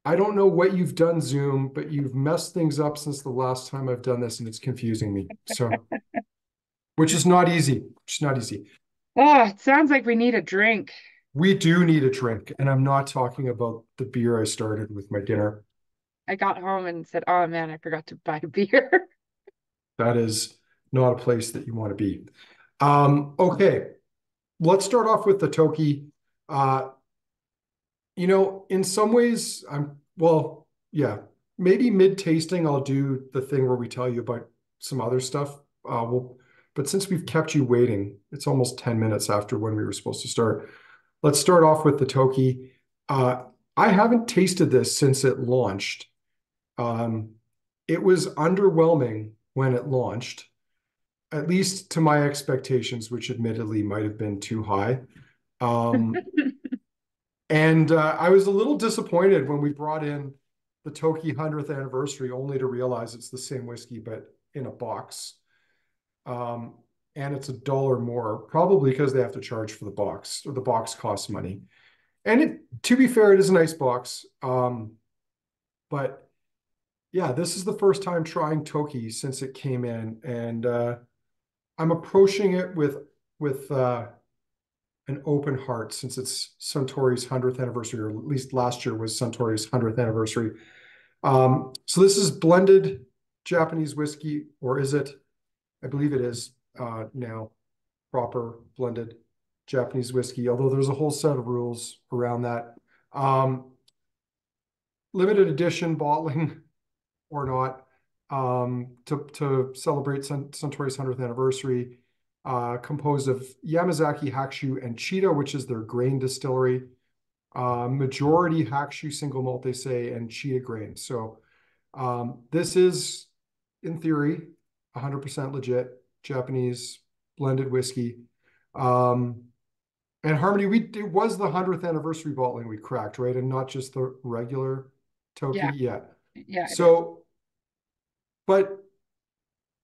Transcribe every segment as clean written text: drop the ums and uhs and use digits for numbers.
I don't know what you've done, Zoom, but you've messed things up since the last time I've done this, and it's confusing me. So, which is not easy. Which is not easy. Oh, it sounds like we need a drink. We do need a drink, and I'm not talking about the beer I started with my dinner. I got home and said, "Oh man, I forgot to buy beer." That is not a place that you want to be. Okay, let's start off with the Toki. Uh, in some ways, yeah, maybe mid-tasting, I'll do the thing where we tell you about some other stuff. But since we've kept you waiting, it's almost 10 minutes after when we were supposed to start. Let's start off with the Toki. Uh, I haven't tasted this since it launched. Um, it was underwhelming when it launched, at least to my expectations, which admittedly might have been too high. Um, and I was a little disappointed when we brought in the Toki 100th anniversary, only to realize it's the same whiskey, but in a box. Um, and it's $1 more, probably because they have to charge for the box, or the box costs money. And to be fair, it is a nice box. But yeah, this is the first time trying Toki since it came in, and I'm approaching it with an open heart since it's Suntory's 100th anniversary, or at least last year was Suntory's 100th anniversary. So this is blended Japanese whiskey, or is it? I believe it is now proper blended Japanese whiskey, although there's a whole set of rules around that. Um, Limited edition bottling or not, to celebrate Suntory's 100th anniversary, composed of Yamazaki Hakushu and Chita, which is their grain distillery. Majority Hakushu single malt, they say, and Chita grain. So this is, in theory, 100% legit Japanese blended whiskey. Um, and Harmony, it was the 100th anniversary bottling we cracked, right? And not just the regular Toki. Yeah, Yeah. yeah, it is. So, but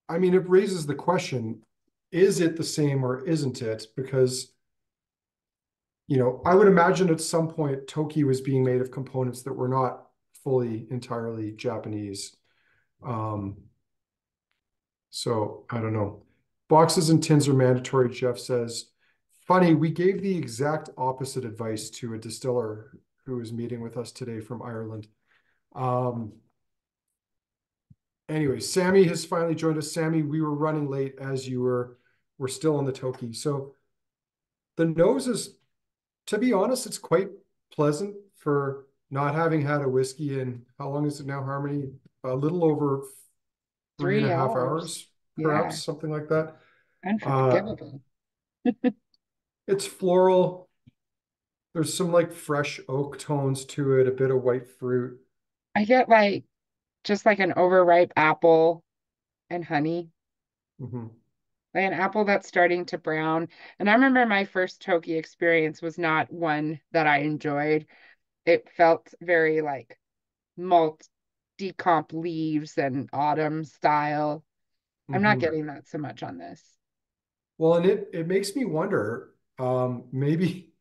I mean, it raises the question, is it the same or isn't it? Because, I would imagine at some point Toki was being made of components that were not fully entirely Japanese. Um, so I don't know. Boxes and tins are mandatory, Jeff says. Funny, we gave the exact opposite advice to a distiller who was meeting with us today from Ireland. Um, anyway, Sammy has finally joined us. Sammy, we were running late as you were still on the Toki. So the nose is, to be honest, it's quite pleasant for not having had a whiskey in, how long is it now, Harmony? A little over three and a Three half hours. hours, perhaps, Yeah, something like that. Uh, unforgivable. it's floral. There's some like fresh oak tones to it, a bit of white fruit. I get like just like an overripe apple and honey, Mhm. like an apple that's starting to brown. And I remember my first Toki experience was not one that I enjoyed. It felt very like malt decomp leaves and autumn style. I'm not Mhm. getting that so much on this. Well, and it makes me wonder, maybe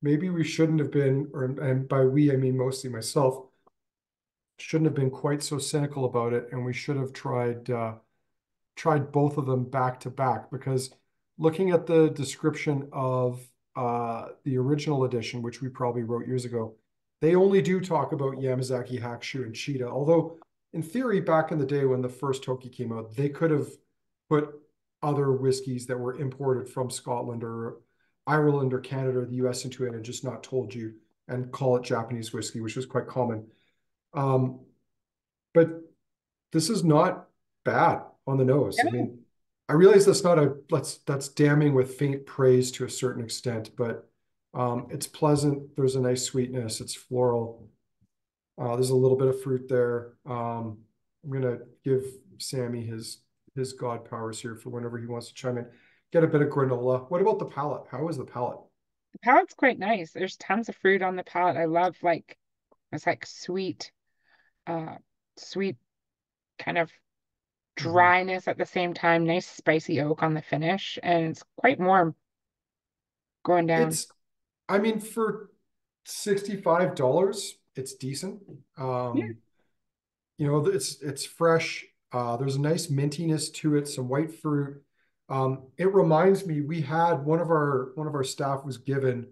we shouldn't have been, and by we I mean mostly myself, shouldn't have been quite so cynical about it, and we should have tried both of them back to back, because looking at the description of the original edition, which we probably wrote years ago, they only do talk about Yamazaki, Hakushu, and Chita. Although, in theory, back in the day when the first Toki came out, they could have put other whiskeys that were imported from Scotland or Ireland or Canada or the US into it and just not told you and call it Japanese whiskey, which was quite common. Um, but this is not bad on the nose. I No, mean, I realize that's damning with faint praise to a certain extent, but it's pleasant. There's a nice sweetness. It's floral. There's a little bit of fruit there. I'm gonna give Sammy his god powers here for whenever he wants to chime in. Get a bit of granola. What about the palate? How is the palate? the palate's quite nice. There's tons of fruit on the palate. I love like it's like uh sweet kind of Mhm. dryness at the same time, nice spicy oak on the finish, and it's quite warm going down. It's, I mean, for $65, it's decent. Yeah. It's fresh. There's a nice mintiness to it, some white fruit. It reminds me, we had one of our staff was given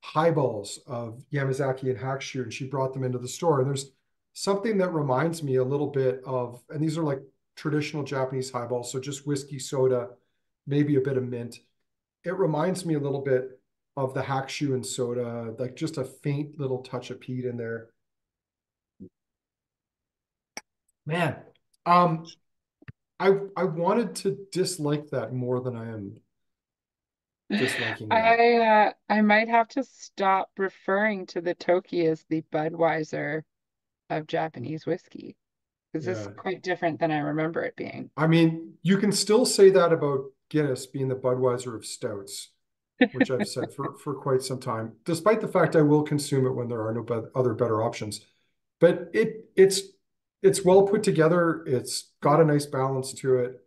highballs of Yamazaki and Hakushu, and she brought them into the store. And there's something that reminds me a little bit of, and these are like traditional Japanese highballs, so just whiskey, soda, maybe a bit of mint. It reminds me a little bit of the Hakushu and soda, like just a faint little touch of peat in there. Man, um, I wanted to dislike that more than I am disliking that. I might have to stop referring to the Toki as the Budweiser of Japanese whiskey because this is Yeah. quite different than I remember it being. I mean, you can still say that about Guinness being the Budweiser of stouts, which I've said for quite some time, despite the fact I will consume it when there are no other better options. But it's well put together. It's got a nice balance to it.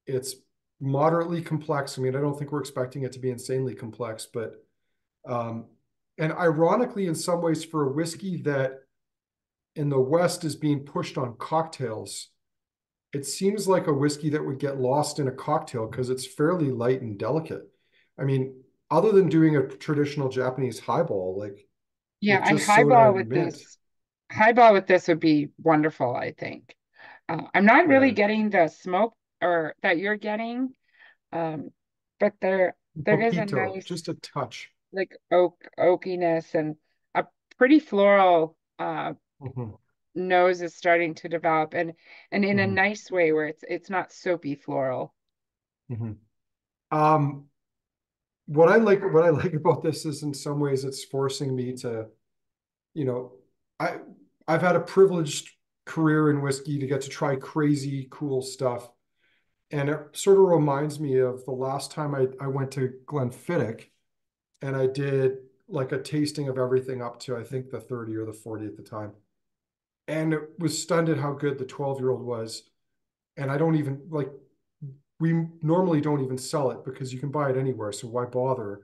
It's moderately complex. I mean, I don't think we're expecting it to be insanely complex, but um, and ironically, in some ways, for a whiskey that in the West is being pushed on cocktails, it seems like a whiskey that would get lost in a cocktail because it's fairly light and delicate. I mean, other than doing a traditional Japanese highball, like Yeah, with just soda and mint. highball with this would be wonderful, I think. I'm not really Yeah. getting the smoke or that you're getting, um, but there is a Poquito, nice just a touch. like oakiness and a pretty floral Mhm, nose is starting to develop and in a mhm, nice way where it's not soapy floral. mhm. Um, what I like about this is in some ways it's forcing me to, you know, I I've had a privileged career in whiskey to get to try crazy cool stuff. And it sort of reminds me of the last time I went to Glenfiddich and I did like a tasting of everything up to I think the 30 or the 40 at the time. And it was stunned at how good the 12-year-old was. And I don't even like we normally don't even sell it because you can buy it anywhere. So why bother?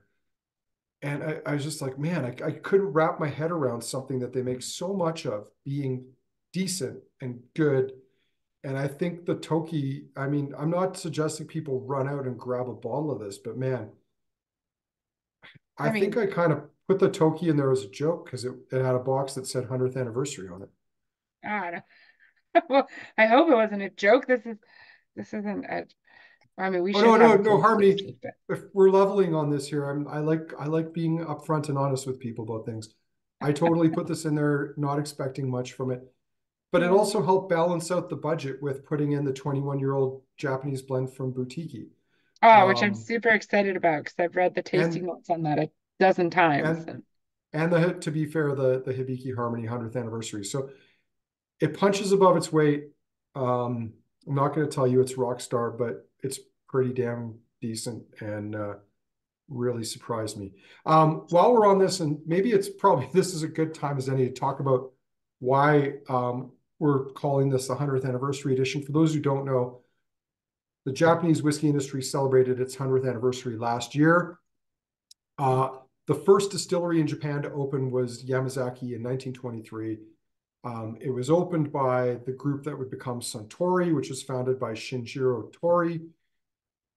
And I was just like, man, I couldn't wrap my head around something that they make so much of being decent and good. And I think the Toki, I mean, I'm not suggesting people run out and grab a bottle of this, but man, I I think mean, I kind of put the Toki in there as a joke because it had a box that said 100th anniversary on it. I don't well, I hope it wasn't a joke. This isn't a I mean, we Oh should no, have no, a no, Harmony. conspiracy, but If we're leveling on this here, I like being upfront and honest with people about things. I totally put this in there, not expecting much from it, but it yeah. also helped balance out the budget with putting in the 21-year-old Japanese blend from Boutique. Oh, which I'm Um, super excited about because I've read the tasting and notes on that a dozen times. and And and to be fair, the Hibiki Harmony 100th anniversary. So it punches above its weight. I'm not going to tell you it's rock star, but it's pretty damn decent and really surprised me. While we're on this, and maybe it's probably this is a good time as any to talk about why we're calling this the 100th anniversary edition. For those who don't know, the Japanese whiskey industry celebrated its 100th anniversary last year. Uh, the first distillery in Japan to open was Yamazaki in 1923. It was opened by the group that would become Suntory, which was founded by Shinjiro Tori.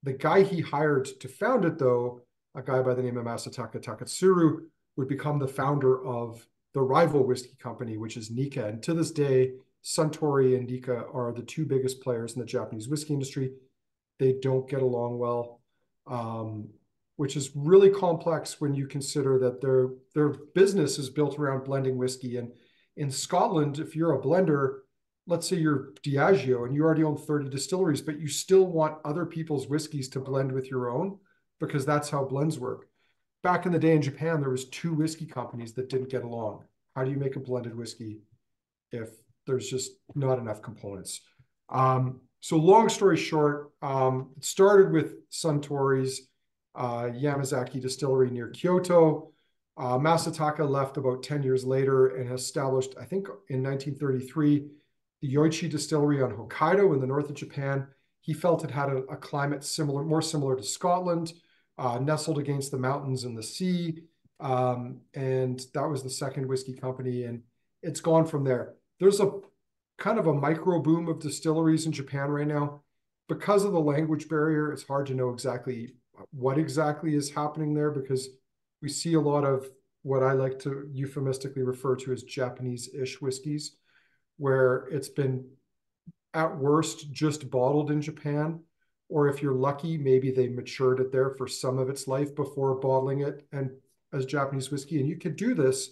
The guy he hired to found it, though, a guy by the name of Masataka Taketsuru, would become the founder of the rival whiskey company, which is Nikka. And to this day, Suntory and Nikka are the two biggest players in the Japanese whiskey industry. They don't get along well, um, which is really complex when you consider that their business is built around blending whiskey. And in Scotland, if you're a blender, let's say you're Diageo and you already own 30 distilleries, but you still want other people's whiskeys to blend with your own because that's how blends work. Back in the day in Japan, there was two whiskey companies that didn't get along. How do you make a blended whiskey if there's just not enough components? So long story short, it started with Suntory's Yamazaki distillery near Kyoto. Masataka left about 10 years later and established, I think in 1933, the Yoichi distillery on Hokkaido in the north of Japan. He felt it had a climate more similar to Scotland, nestled against the mountains and the sea. And that was the second whiskey company. And it's gone from there. There's a kind of a micro boom of distilleries in Japan right now. Because of the language barrier, it's hard to know exactly what exactly is happening there because we see a lot of what I like to euphemistically refer to as Japanese-ish whiskeys, where it's been at worst just bottled in Japan, or if you're lucky, maybe they matured it there for some of its life before bottling it and as Japanese whiskey. And you could do this,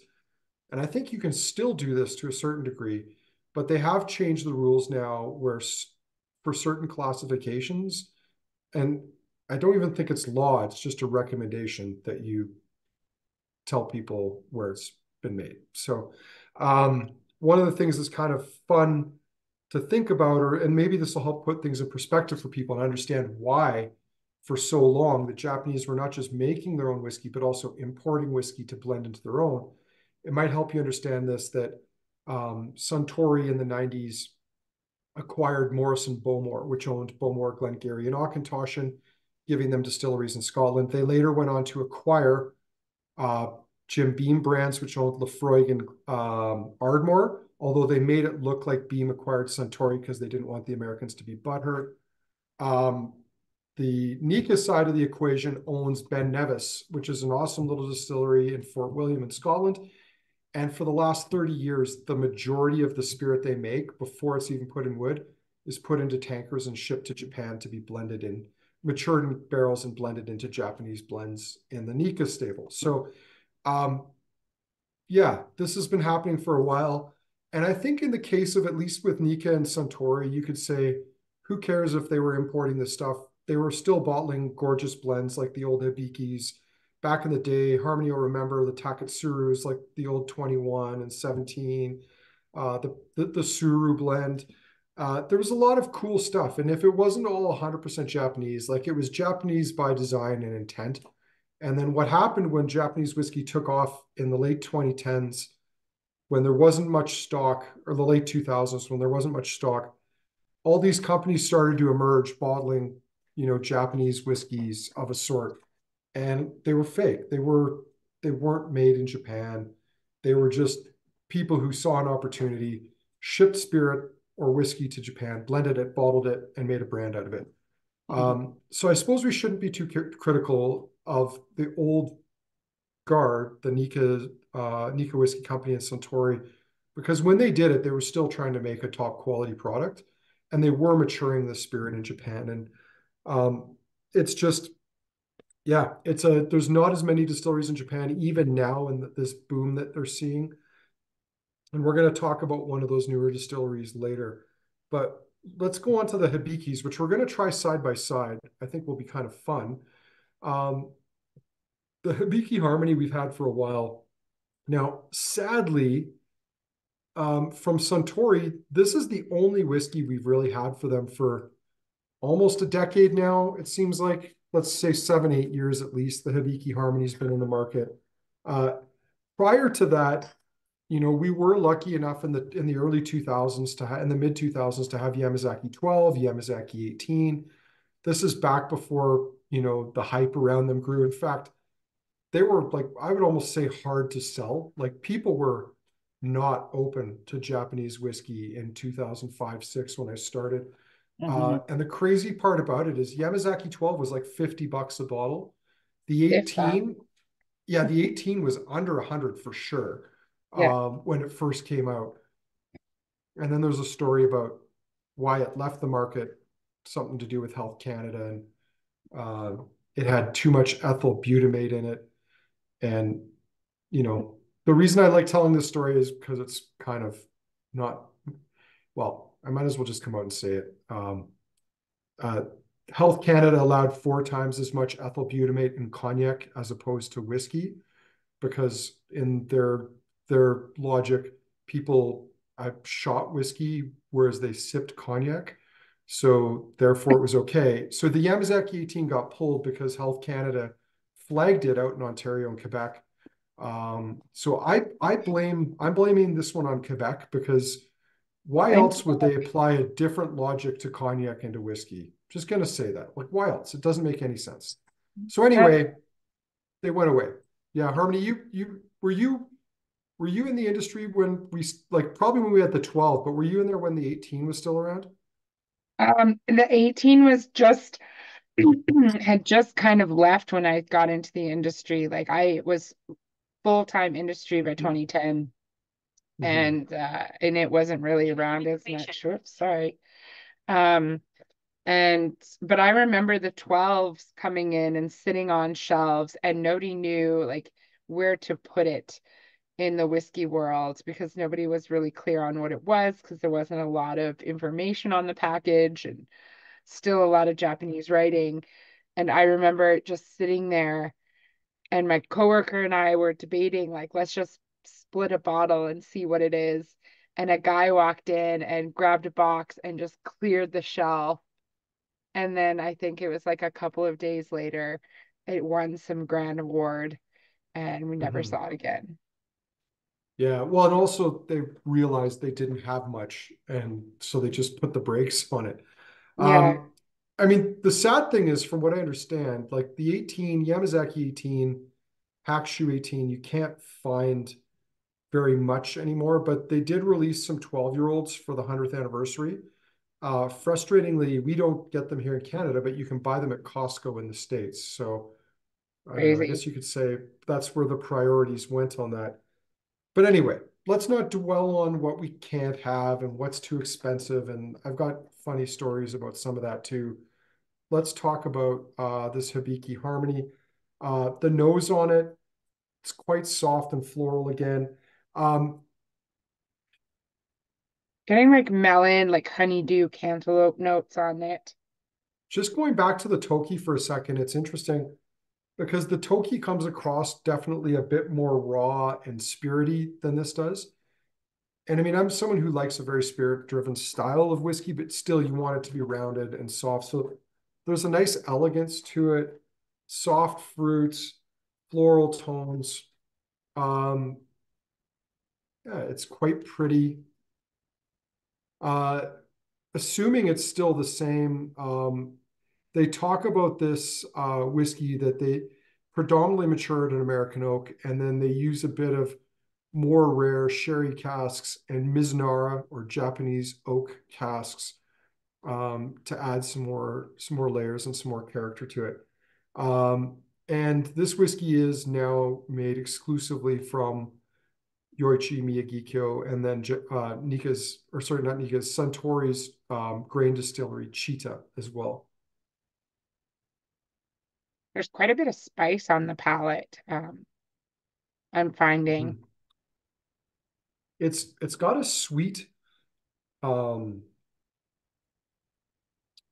and I think you can still do this to a certain degree, but they have changed the rules now where for certain classifications, and I don't even think it's law, it's just a recommendation that you tell people where it's been made. So one of the things that's kind of fun to think about, and maybe this will help put things in perspective for people and understand why for so long the Japanese were not just making their own whiskey, but also importing whiskey to blend into their own. It might help you understand this, that Suntory in the 90s acquired Morrison Bowmore, which owned Bowmore, Glengarry, and Auchentoshan, giving them distilleries in Scotland. They later went on to acquire Jim Beam brands, which owned Lefroy and Ardmore, although they made it look like Beam acquired Suntory because they didn't want the Americans to be butthurt. The Nika side of the equation owns Ben Nevis, which is an awesome little distillery in Fort William in Scotland. And for the last 30 years, the majority of the spirit they make, before it's even put in wood, is put into tankers and shipped to Japan to be blended in, matured in barrels and blended into Japanese blends in the Nika stable. So yeah, this has been happening for a while. And I think in the case of, at least with Nika and Suntory, you could say, who cares if they were importing this stuff? They were still bottling gorgeous blends like the old Hibikis. Back in the day, Harmony will remember the Taketsurus, like the old 21 and 17, the Suru blend. There was a lot of cool stuff. And if it wasn't all 100% Japanese, like it was Japanese by design and intent. And then what happened when Japanese whiskey took off in the late 2010s, when there wasn't much stock, or the late 2000s, when there wasn't much stock, all these companies started to emerge bottling, Japanese whiskeys of a sort. And they were fake. They weren't made in Japan. They were just people who saw an opportunity, shipped spirit or whiskey to Japan, blended it, bottled it, and made a brand out of it. So I suppose we shouldn't be too critical of the old guard, the Nika Whiskey Company and Suntory, because when they did it, they were still trying to make a top quality product, and they were maturing the spirit in Japan. And it's just, yeah, there's not as many distilleries in Japan even now in this boom that they're seeing. And we're going to talk about one of those newer distilleries later. But let's go on to the Hibikis, which we're going to try side by side. I think will be kind of fun. The Hibiki Harmony we've had for a while. Now, sadly, from Suntory, this is the only whiskey we've really had for them for almost a decade now. It seems like, let's say 7-8 years at least, the Hibiki Harmony's been in the market. Prior to that, we were lucky enough in the early 2000s in the mid 2000s to have Yamazaki 12, Yamazaki 18. This is back before, the hype around them grew. In fact, they were, like, I would almost say, hard to sell. Like, people were not open to Japanese whiskey in 2005, 6 when I started. And the crazy part about it is Yamazaki 12 was like $50 a bottle. The 18, the 18 was under 100 for sure. When it first came out. And then there's a story about why it left the market, something to do with Health Canada, and it had too much ethyl butymate in it. And, the reason I like telling this story is because it's kind of not, well, I might as well just come out and say it. Health Canada allowed 4 times as much ethyl butymate in cognac as opposed to whiskey, because in their logic, people shot whiskey, whereas they sipped cognac. So therefore it was okay. So the Yamazaki 18 got pulled because Health Canada flagged it out in Ontario and Quebec. So I'm blaming this one on Quebec, because why else would they apply a different logic to cognac and to whiskey? Just going to say that. Like, why else? It doesn't make any sense. So anyway, they went away. Yeah, Harmony, were you were you in the industry when we like probably when we had the 12, but were you in there when the 18 was still around? The 18 was just had just kind of left when I got into the industry. Like I was full-time industry by 2010, Mm-hmm. and it wasn't really around as much. Oops, sorry. Um and but I remember the 12s coming in and sitting on shelves and nobody knew like where to put it in the whiskey world because nobody was really clear on what it was because there wasn't a lot of information on the package and still a lot of Japanese writing. And I remember just sitting there and my coworker and I were debating, like, let's just split a bottle and see what it is. And a guy walked in and grabbed a box and just cleared the shelf. And then I think it was like a couple of days later, it won some grand award and we never Mm-hmm. saw it again. Yeah, well, and also they realized they didn't have much, and so they just put the brakes on it. Yeah, Um, I mean, the sad thing is, from what I understand, like the 18, Yamazaki 18, Hakushu 18, you can't find very much anymore, but they did release some 12-year-olds for the 100th anniversary. Frustratingly, we don't get them here in Canada, but you can buy them at Costco in the States. So I don't know. I crazy. guess you could say that's where the priorities went on that. But anyway, let's not dwell on what we can't have and what's too expensive. And I've got funny stories about some of that too. Let's talk about this Hibiki Harmony. The nose on it, it's quite soft and floral again. Um, Getting like melon, like honeydew, cantaloupe notes on it. just going back to the Toki for a second, it's interesting because the Toki comes across definitely a bit more raw and spirity than this does. And I mean, I'm someone who likes a very spirit-driven style of whiskey, but still you want it to be rounded and soft. So there's a nice elegance to it, soft fruits, floral tones. Um, yeah, it's quite pretty. Uh, Assuming it's still the same, they talk about this whiskey that they predominantly matured in American oak, and then they use a bit of more rare sherry casks and Mizunara or Japanese oak casks to add some more layers and some more character to it. Um, and this whiskey is now made exclusively from Yoichi Miyagikyo and then Nika's, or sorry, not Nika's, Suntory's grain distillery, Cheetah, as well. There's quite a bit of spice on the palate. I'm finding. Mhm. It's got a sweet, um,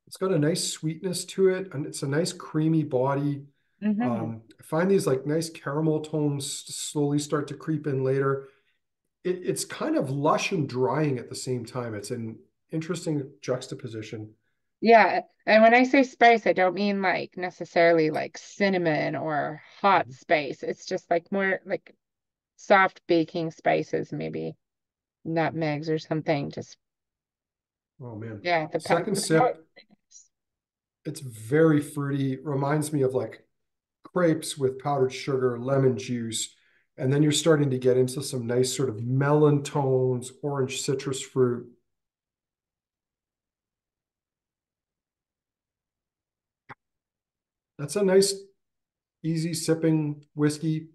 it's got a nice sweetness to it, and it's a nice creamy body. Hmm. I find these like nice caramel tones slowly start to creep in later. It's kind of lush and drying at the same time. It's an interesting juxtaposition. Yeah, and when I say spice, I don't mean like necessarily like cinnamon or hot Mhm. spice. It's just like more like soft baking spices, maybe nutmegs or something. Just Oh man. yeah, Second the palate. sip, it's very fruity. Reminds me of like crepes with powdered sugar, lemon juice. And then you're starting to get into some nice sort of melon tones, orange citrus fruit. That's a nice, easy sipping whiskey.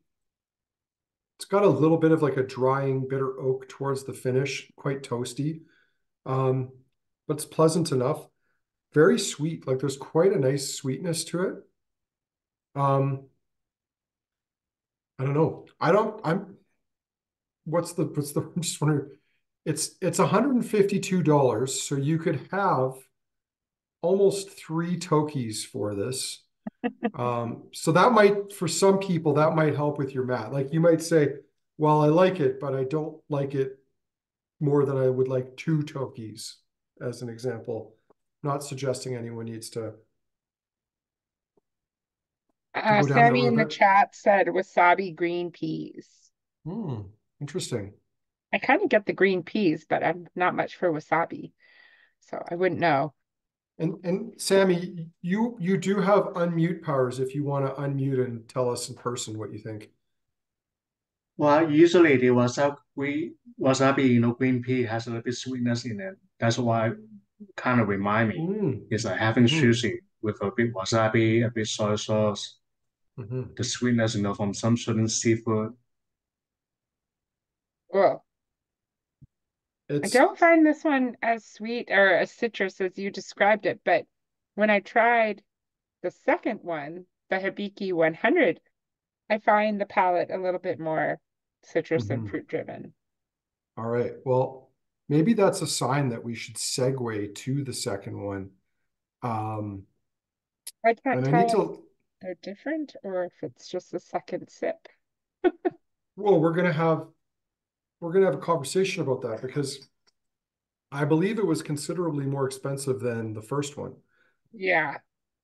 It's got a little bit of like a drying bitter oak towards the finish, quite toasty, um, but it's pleasant enough. Very sweet. Like there's quite a nice sweetness to it. Um, I don't know. I don't. I'm. What's the? I'm just wondering. It's $152, so you could have almost three Tokis for this. So that might, for some people, that might help with your math. Like you might say, well, I like it, but I don't like it more than I would like two Tokis, as an example. Not suggesting anyone needs to go down that Sammy road, in the but chat said wasabi green peas. hmm, interesting. I kind of get the green peas, but I'm not much for wasabi, so I wouldn't know. And Sammy, you do have unmute powers if you want to unmute and tell us in person what you think. Well, usually the wasabi, green pea has a little bit sweetness in it. That's why kind of remind me. Mm, It's like having hmm sushi with a bit wasabi, a bit soy sauce, hmm the sweetness, from some certain seafood. Well, I It's don't find this one as sweet or as citrus as you described it, but when I tried the second one, the Hibiki 100, I find the palate a little bit more citrus and mhm. fruit driven. All right. Well, maybe that's a sign that we should segue to the second one. Um, I can't and I tell need if to, they're different or if it's just a second sip. well, we're gonna have a conversation about that because I believe it was considerably more expensive than the first one. Yeah.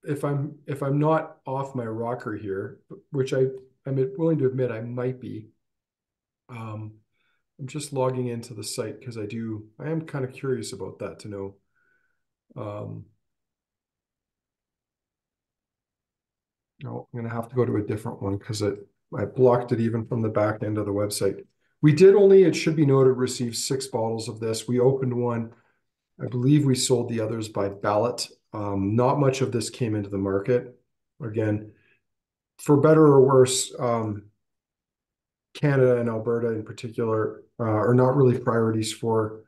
If I'm not off my rocker here, which I'm willing to admit I might be. Um, I'm just logging into the site because I am kind of curious about that to know. Um, no, I'm gonna have to go to a different one because I blocked it even from the back end of the website. We did only, it should be noted, receive 6 bottles of this. We opened one. I believe we sold the others by ballot. Not much of this came into the market. Again, for better or worse, Canada and Alberta in particular are not really priorities for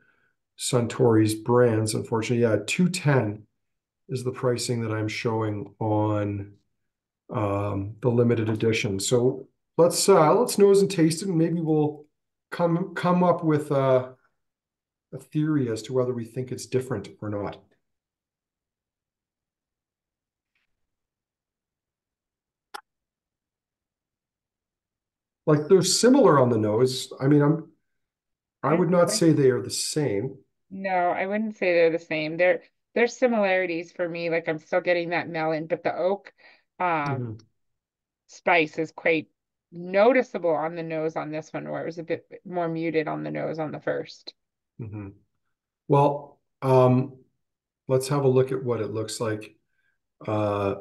Suntory's brands. Unfortunately, yeah, 210 is the pricing that I'm showing on the limited edition. So let's nose and taste it, and maybe we'll come up with a theory as to whether we think it's different or not. Like they're similar on the nose. I mean, I I would not would say they are the same. No, I wouldn't say they're the same. There's similarities for me. Like I'm still getting that melon, but the oak um Mhm, spice is quite noticeable on the nose on this one, where it was a bit more muted on the nose on the first. mhm. Well, let's have a look at what it looks like. Uh,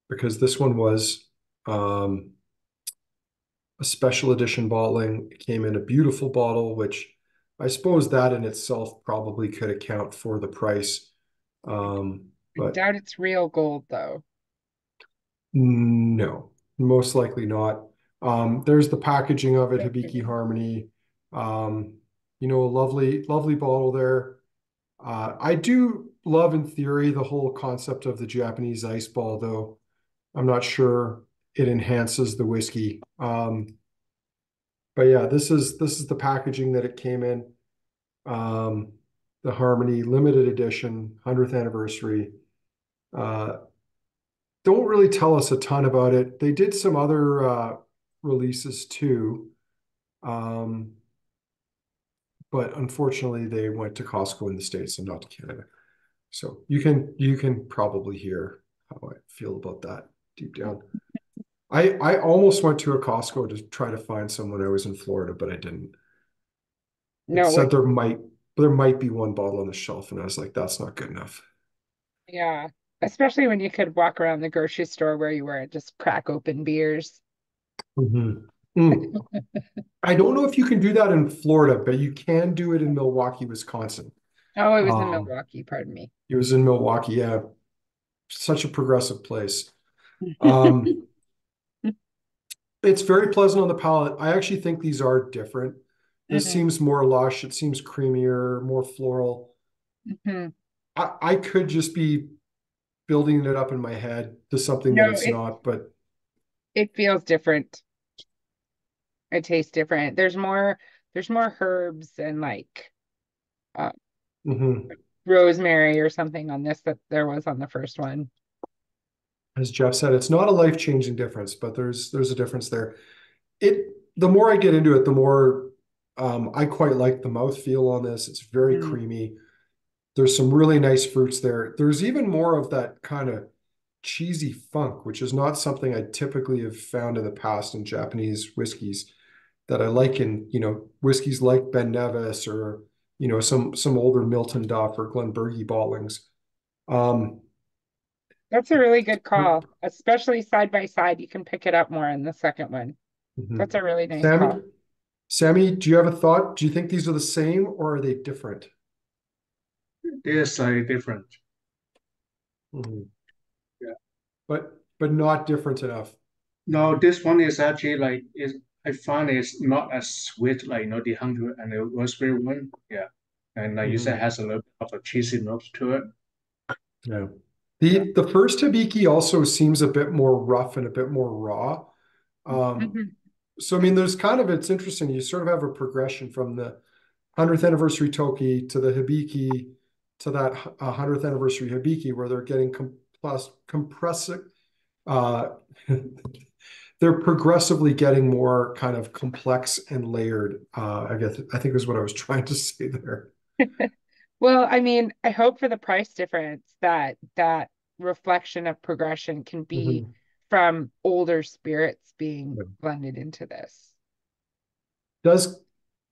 because this one was um, a special edition bottling. It came in a beautiful bottle, which I suppose that in itself probably could account for the price. I But doubt it's real gold though. no, most likely not. There's the packaging of it, Hibiki Mhm. Harmony. Um, a lovely, lovely bottle there. I do love in theory the whole concept of the Japanese ice ball, though I'm not sure it enhances the whiskey. But yeah, this is the packaging that it came in. Um, the Harmony limited edition, 100th anniversary. Uh, don't really tell us a ton about it. They did some other releases too, um, but unfortunately, they went to Costco in the States and not to Canada. So you can probably hear how I feel about that deep down. I almost went to a Costco to try to find some when I was in Florida, but I didn't. It No, said there might be one bottle on the shelf, and I was like, that's not good enough. yeah. Especially when you could walk around the grocery store where you were and just crack open beers. Mhm. Mm. I don't know if you can do that in Florida, but you can do it in Milwaukee, Wisconsin. Oh, it was in Um, Milwaukee, pardon me. it was in Milwaukee, yeah, such a progressive place. Um, it's very pleasant on the palate. I actually think these are different. This Mhm, seems more lush. It seems creamier, more floral. mhm. I could just be building it up in my head to something that No, it's not, but it feels different. It tastes different. There's more herbs and like uh, mhm. rosemary or something on this that there was on the first one. As Jeff said, it's not a life-changing difference, but there's a difference there. The more I get into it, the more I quite like the mouthfeel on this. It's very Mm. creamy. There's some really nice fruits there. There's even more of that kind of cheesy funk, which is not something I typically have found in the past in Japanese whiskeys that I like in, whiskeys like Ben Nevis or, some older Milton Duff or Glenbergie bottlings. Um, That's a really good call, especially side by side. You can pick it up more in the second one. mhm. That's a really nice Sam, call. Sammy, do you have a thought? Do you think these are the same or are they different? They are slightly different. Mhm. Yeah. But not different enough. No, this one is actually like is I find it's not as sweet like the Hungary and the raspberry one. Yeah, and like you said, Mhm. has a little bit of a cheesy note to it. Yeah. Yeah. The first Hibiki also seems a bit more rough and a bit more raw. Um, Mhm. so I mean, there's kind of it's interesting. You sort of have a progression from the 100th anniversary Toki to the Hibiki to that 100th anniversary Hibiki, where they're getting compressive. Uh, they're progressively getting more kind of complex and layered. I think is what I was trying to say there. Well, I mean, I hope for the price difference that that reflection of progression can be Mhm. from older spirits being Yeah. blended into this. Does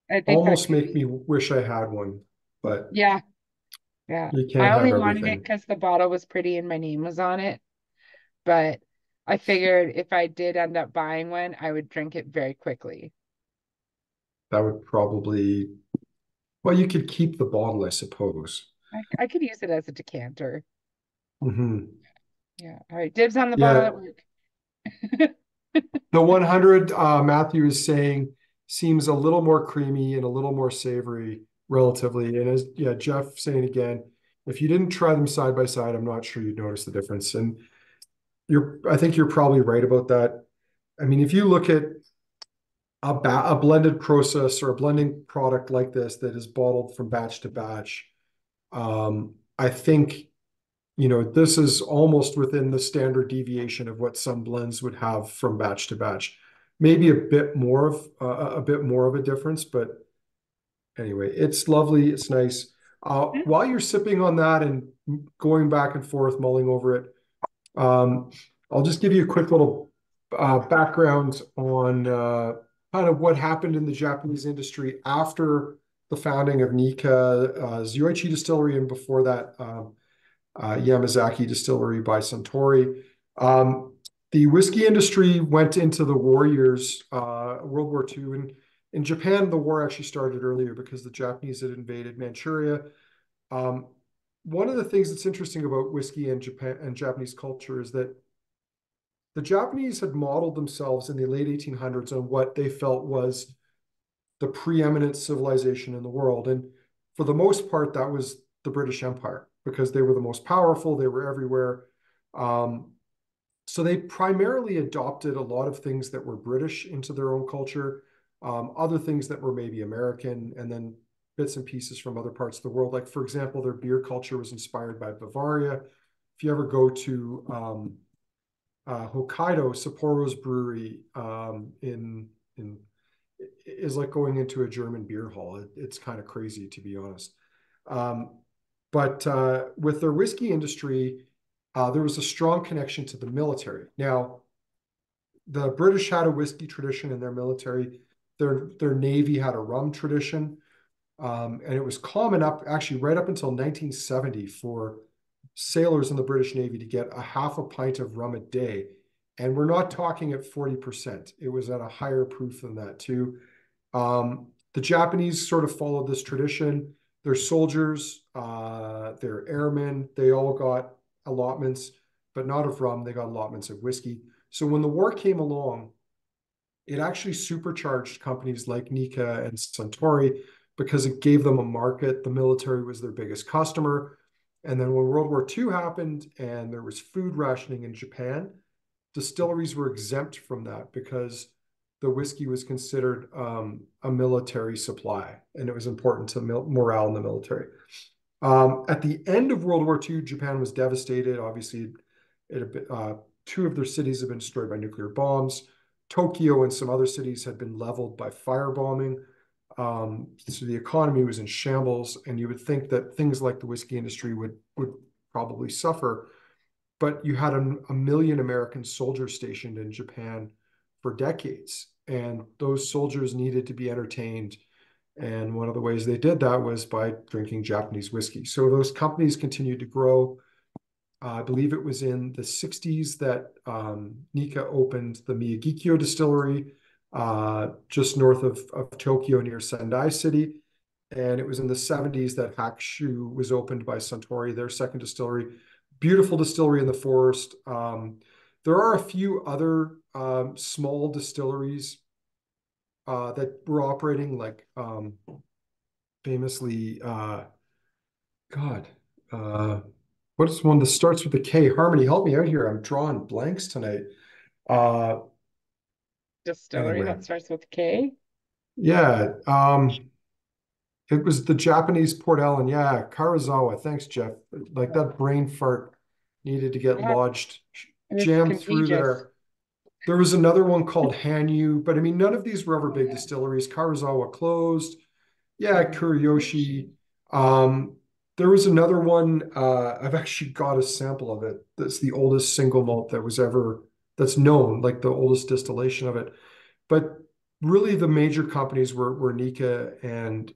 I think that almost could make be. me wish I had one, but Yeah, yeah. you I can't have only wanted it everything. because the bottle was pretty and my name was on it. But I figured if I did end up buying one, I would drink it very quickly. That would probably, well, you could keep the bottle, I suppose. I could use it as a decanter. Hmm. Yeah. All right. Dibs on the bottle Yeah, at work. the 100 Matthew is saying seems a little more creamy and a little more savory relatively. And as yeah, Jeff saying again, if you didn't try them side by side, I'm not sure you'd notice the difference. And I think you're probably right about that. I mean, if you look at a blended process or a blending product like this that is bottled from batch to batch, I think this is almost within the standard deviation of what some blends would have from batch to batch. Maybe a bit more of a difference, but anyway, it's lovely. It's nice. While you're sipping on that and going back and forth, mulling over it, um, I'll just give you a quick little background on kind of what happened in the Japanese industry after the founding of Nika, Yoichi Distillery, and before that, Yamazaki Distillery by Suntory. Um, the whiskey industry went into the war years, World War II. And in Japan, the war actually started earlier because the Japanese had invaded Manchuria. Um, One of the things that's interesting about whiskey and Japan and Japanese culture is that the Japanese had modeled themselves in the late 1800s on what they felt was the preeminent civilization in the world. And for the most part, that was the British Empire because they were the most powerful, they were everywhere. Um, so they primarily adopted a lot of things that were British into their own culture, other things that were maybe American, and then bits and pieces from other parts of the world. Like, for example, their beer culture was inspired by Bavaria. If you ever go to Hokkaido, Sapporo's brewery in is like going into a German beer hall. It's kind of crazy, to be honest. Um, but with their whiskey industry, there was a strong connection to the military. Now, the British had a whiskey tradition in their military. Their navy had a rum tradition, and it was common up actually right up until 1970 for sailors in the British Navy to get a half a pint of rum a day. And we're not talking at 40%. It was at a higher proof than that too. The Japanese sort of followed this tradition. Their soldiers, their airmen, they all got allotments, but not of rum. They got allotments of whiskey. So when the war came along, it actually supercharged companies like Nika and Suntory because it gave them a market. The military was their biggest customer. And then when World War II happened and there was food rationing in Japan, distilleries were exempt from that because the whiskey was considered a military supply and it was important to morale in the military. At the end of World War II, Japan was devastated. Obviously, two of their cities had been destroyed by nuclear bombs. Tokyo and some other cities had been leveled by firebombing. So the economy was in shambles, and you would think that things like the whiskey industry would probably suffer. But you had a million American soldiers stationed in Japan for decades, and those soldiers needed to be entertained. And one of the ways they did that was by drinking Japanese whiskey. So those companies continued to grow. I believe it was in the 60s that Nika opened the Miyagikyo distillery, just north of Tokyo near Sendai City. And it was in the 70s that Hakushu was opened by Suntory, their second distillery. Beautiful distillery in the forest. There are a few other small distilleries that were operating, like famously, God, what is one that starts with a K? Harmony, help me out here. I'm drawing blanks tonight. Uh, Distillery anyway, that starts with K. yeah. It was the Japanese Port Ellen. Yeah, Karazawa. Thanks, Jeff. Like that brain fart needed to get Yeah, lodged, it's jammed through contagious. there. There was another one called Hanyu, but I mean, none of these were ever big distilleries. Karazawa closed. Yeah, Kuriyoshi. Um, there was another one. I've actually got a sample of it. That's the oldest single malt that was ever that's known, like the oldest distillation of it. But really, the major companies were Nika and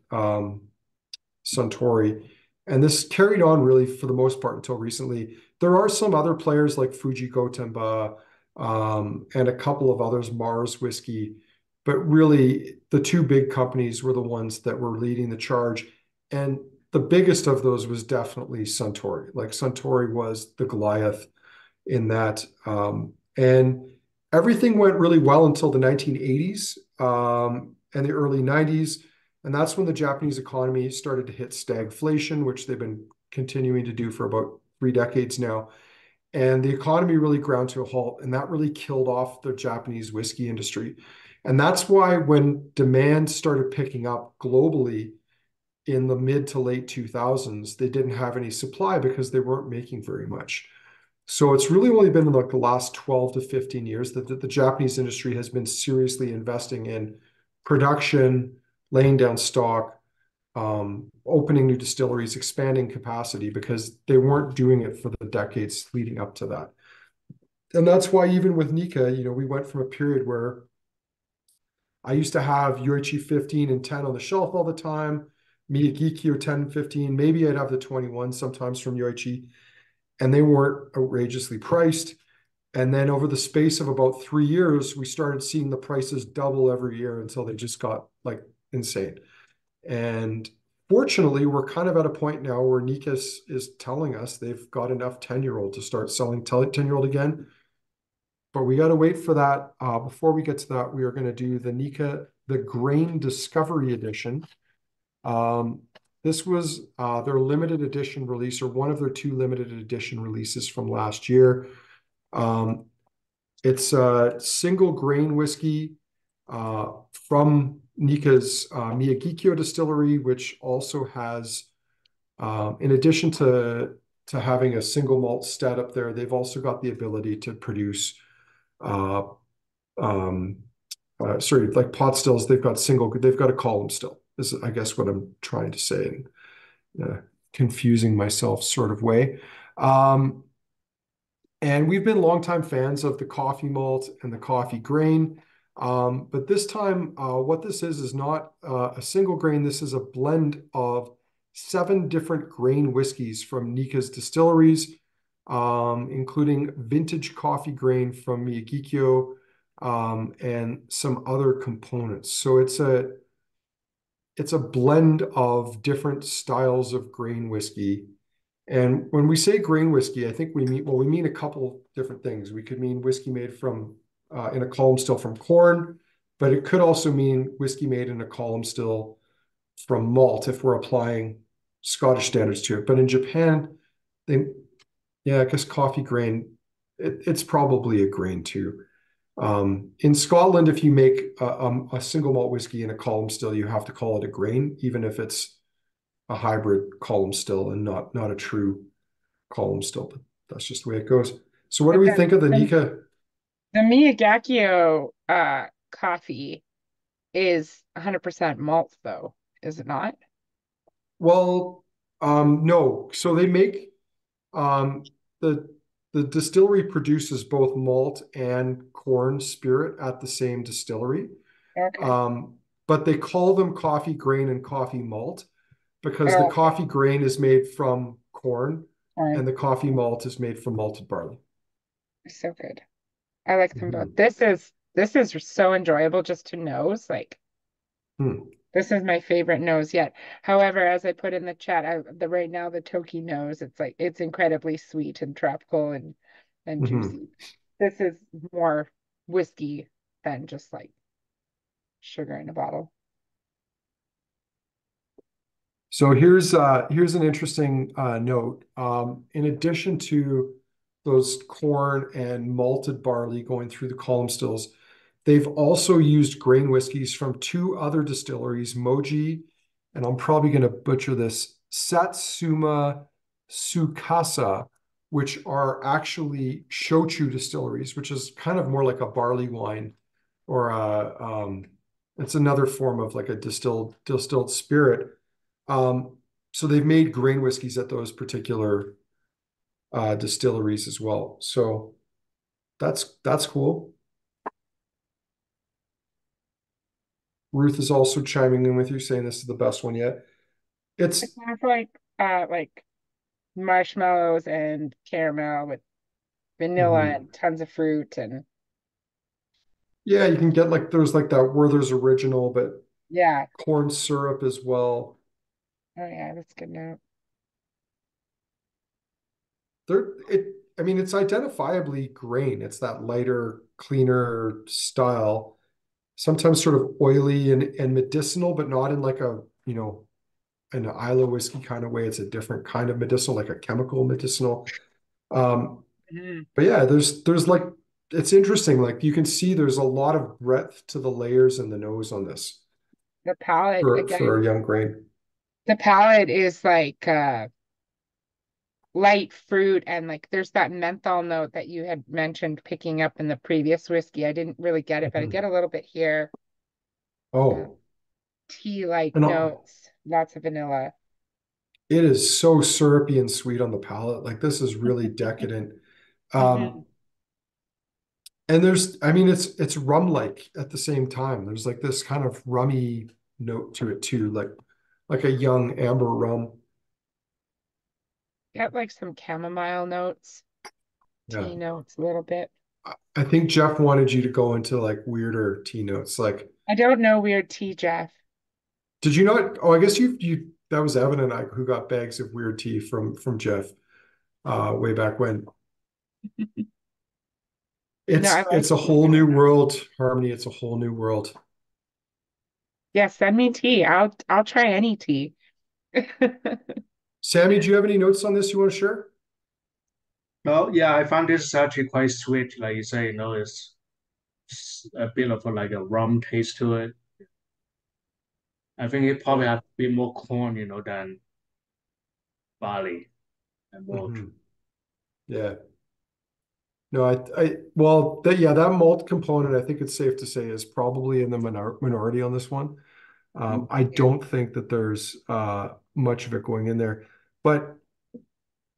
Suntory. And this carried on really for the most part until recently. There are some other players like Fuji Gotemba and a couple of others, Mars Whiskey, but really the two big companies were the ones that were leading the charge. And the biggest of those was definitely Suntory. Like Suntory was the Goliath in that. And everything went really well until the 1980s and the early 90s. And that's when the Japanese economy started to hit stagflation, which they've been continuing to do for about 3 decades now. And the economy really ground to a halt, and that really killed off the Japanese whiskey industry. And that's why when demand started picking up globally in the mid to late 2000s, they didn't have any supply because they weren't making very much. So it's really only been like the last 12 to 15 years that the Japanese industry has been seriously investing in production, laying down stock, opening new distilleries, expanding capacity because they weren't doing it for the decades leading up to that. And that's why even with Nika, we went from a period where I used to have Yoichi 15 and 10 on the shelf all the time, Miyagikyo 10, 15, maybe I'd have the 21 sometimes from Yoichi, and they weren't outrageously priced. And then over the space of about 3 years, we started seeing the prices double every year until they just got like insane. And fortunately, we're kind of at a point now where Nikas is telling us they've got enough 10-year-old to start selling 10-year-old again. But we got to wait for that. Before we get to that, we are going to do the Nika, the Grain Discovery Edition. This was their limited edition release, or one of their two limited edition releases from last year. It's a single grain whiskey from Nika's Miyagikyo distillery, which also has, in addition to having a single malt stat up there, they've also got the ability to produce, like pot stills. They've got a column still. This is, I guess, what I'm trying to say in a confusing myself sort of way. And we've been longtime fans of the coffee malt and the coffee grain. But this time, what this is not a single grain. This is a blend of 7 different grain whiskeys from Nika's distilleries, including vintage coffee grain from Miyagikyo, and some other components. So it's a blend of different styles of grain whiskey. And when we say grain whiskey, I think we mean a couple different things. We could mean whiskey made from in a column still from corn, but it could also mean whiskey made in a column still from malt if we're applying Scottish standards to it. But in Japan, I guess coffee grain, it's probably a grain too. In Scotland, if you make a single malt whiskey in a column still, you have to call it a grain, even if it's a hybrid column still and not a true column still. But that's just the way it goes. So what do But we think of the Nika? the Miyagakyo coffee is 100% malt, though, is it not? Well, no. So they make um, the the distillery produces both malt and corn spirit at the same distillery. Okay. Um, but they call them coffee grain and coffee malt because the Oh, coffee grain is made from corn corn. and the coffee malt is made from malted barley. So good. I like them both. Mhm. This is This is so enjoyable just to nose. Like Hmm. this is my favorite nose yet. However, as I put in the chat, right now the Toki nose, it's like it's incredibly sweet and tropical and Hmm. juicy. This is more whiskey than just like sugar in a bottle. So here's an interesting note. In addition to those corn and malted barley going through the column stills, they've also used grain whiskeys from two other distilleries, Moji, and I'm probably going to butcher this, Satsuma Sukasa, which are actually shochu distilleries, which is kind of more like a barley wine or it's another form of like a distilled spirit. So they've made grain whiskeys at those particular distilleries as well. So that's cool. Ruth is also chiming in with you, saying this is the best one yet. It It's sounds like marshmallows and caramel with vanilla mhm. and tons of fruit and Yeah, you can get like there's like that Werther's original, but yeah. corn syrup as well. Oh yeah, that's good note. I mean, it's identifiably grain. It's that lighter, cleaner style, sometimes sort of oily and medicinal, but not in like a, an Isla whiskey kind of way. It's a different kind of medicinal, like a chemical medicinal. Um, Mhm. but yeah, there's like it's interesting. Like you can see there's a lot of breadth to the layers in the nose on this The palate for a again. young grain. The palate is like light fruit and like there's that menthol note that you had mentioned picking up in the previous whiskey. I didn't really get it, but I get Mhm. a little bit here. Uh, Oh, tea-like and notes, lots of vanilla. it is so syrupy and sweet on the palate. Like this is really decadent. Hmm. Um, and I mean, it's rum-like at the same time. There's like this kind of rummy note to it too, like a young amber rum. Get like some chamomile notes, Yeah. tea notes a little bit. I think Jeff wanted you to go into like weirder tea notes. Like, I don't know weird tea, Jeff. did you not? Oh, I guess you that was Evan and I who got bags of weird tea from Jeff way back when. No, I It's like a tea. whole new world, Harmony. It's a whole new world. Yeah, send me tea. I'll try any tea. Sammy, do you have any notes on this you want to share? Well, yeah, I found this is actually quite sweet. Like you say, it's a bit of like a rum taste to it. I think it probably Yeah. has a bit more corn, than barley and malt. Hmm. Yeah. No, well, that malt component, I think it's safe to say is probably in the minority on this one. I Yeah. don't think that there's much of it going in there, but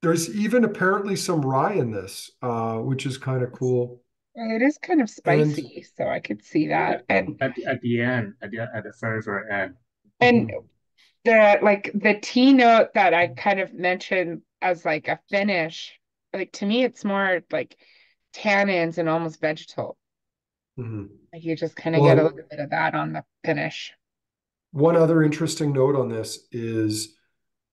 there's even apparently some rye in this, which is kind of cool. Well, it is kind of And spicy, so I could see Yeah, that. at the end, at the very very end. And mhm, the tea note that I kind of mentioned as like a finish, like to me it's more like tannins and almost vegetal. mhm. Like you just kind of get a Well, little bit of that on the finish. one other interesting note on this is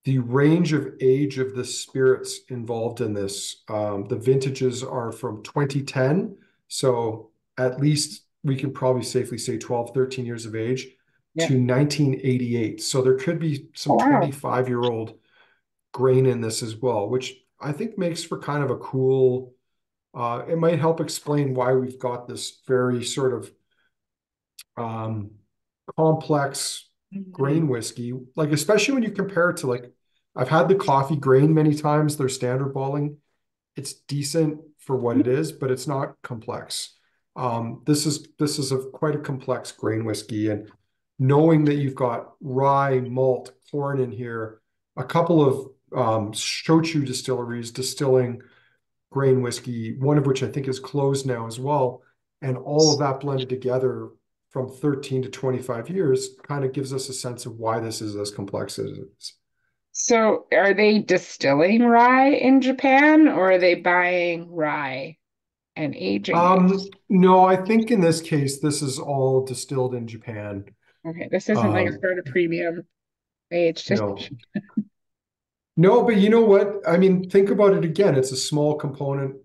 the range of age of the spirits involved in this. The vintages are from 2010, so at least we can probably safely say 12, 13 years of age Yeah. to 1988. So there could be Oh, some wow. 25-year-old grain in this as well, which I think makes for kind of a cool, it might help explain why we've got this very sort of um, complex Hmm. grain whiskey, like especially when you compare it to like I've had the coffee grain many times, their standard balling. It's decent for what it is, but it's not complex. This is quite a complex grain whiskey, and knowing that you've got rye, malt, corn in here, a couple of shochu distilleries distilling grain whiskey, one of which I think is closed now as well. And all of that blended together from 13 to 25 years kind of gives us a sense of why this is as complex as it is. So are they distilling rye in Japan or are they buying rye? and aging it. No, I think in this case, this is all distilled in Japan. Okay, this isn't like a Um, sort of premium aged. no, no, but you know what? I mean, think about it again. It's a small component,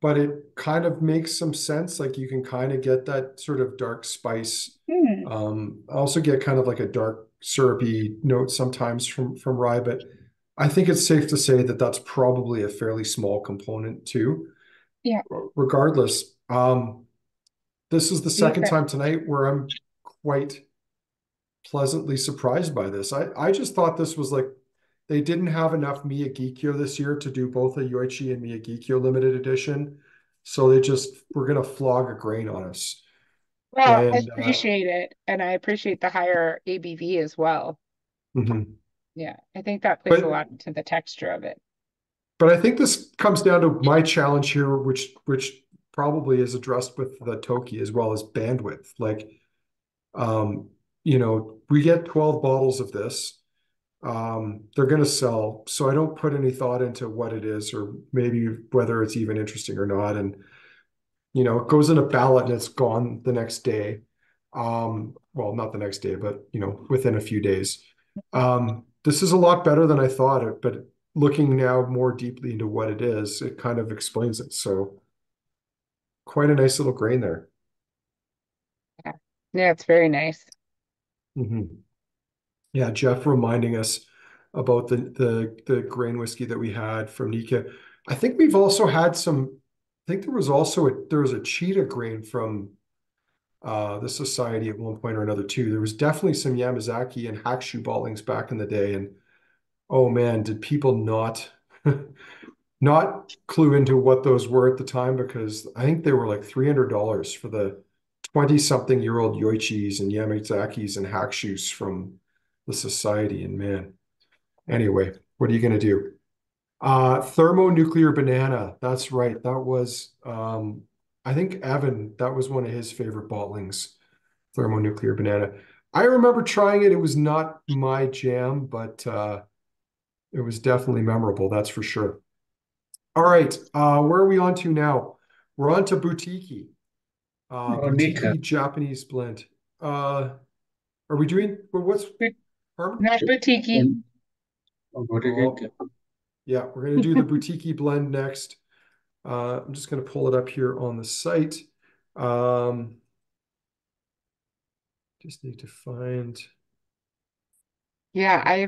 but it kind of makes some sense. Like you can kind of get that sort of dark spice. Hmm. I also get kind of like a dark syrupy note sometimes from rye, but I think it's safe to say that that's probably a fairly small component too. Yeah, Regardless, this is the second decent. time tonight where I'm quite pleasantly surprised by this. I just thought this was like they didn't have enough Miyagikyo this year to do both a Yoichi and Miyagikyo limited edition. So they just were gonna flog a grain on us. Well, I And appreciate it, and I appreciate the higher ABV as well. mhm. Yeah, I think that plays a but lot into the texture of it. but I think this comes down to my challenge here, which probably is addressed with the Toki as well as bandwidth. Like um, we get 12 bottles of this. They're going to sell. So I don't put any thought into what it is or maybe whether it's even interesting or not. And, it goes in a ballot and it's gone the next day. Well, not the next day, but, within a few days. This is a lot better than I thought, but looking now more deeply into what it is, it kind of explains it. So quite a nice little grain there. Yeah, yeah, it's very nice. Mhm. Yeah, Jeff reminding us about the grain whiskey that we had from Nika. I think we've also had some. I think there was a cheetah grain from the society at one point or another too. There was definitely some Yamazaki and Hakushu bottlings back in the day, and oh man, did people not not clue into what those were at the time because I think they were like $300 for the 20-something-year-old Yoichis and Yamazakis and Hakushus from the society. And man, anyway, what are you going to do? Thermonuclear banana. That's right. That was, I think Evan, that was one of his favorite bottlings, thermonuclear banana. I remember trying it. It was not my jam, but it was definitely memorable. That's for sure. All right. Where are we on to now? We're on to Boutique. Oh, Nika. Boutique Japanese blend. Are we doing, what's, Harmon? Not boutique. Oh, what did it Oh, yeah, we're going to do the Boutique blend next. I'm just going to pull it up here on the site. Um, just need to find. Yeah, There we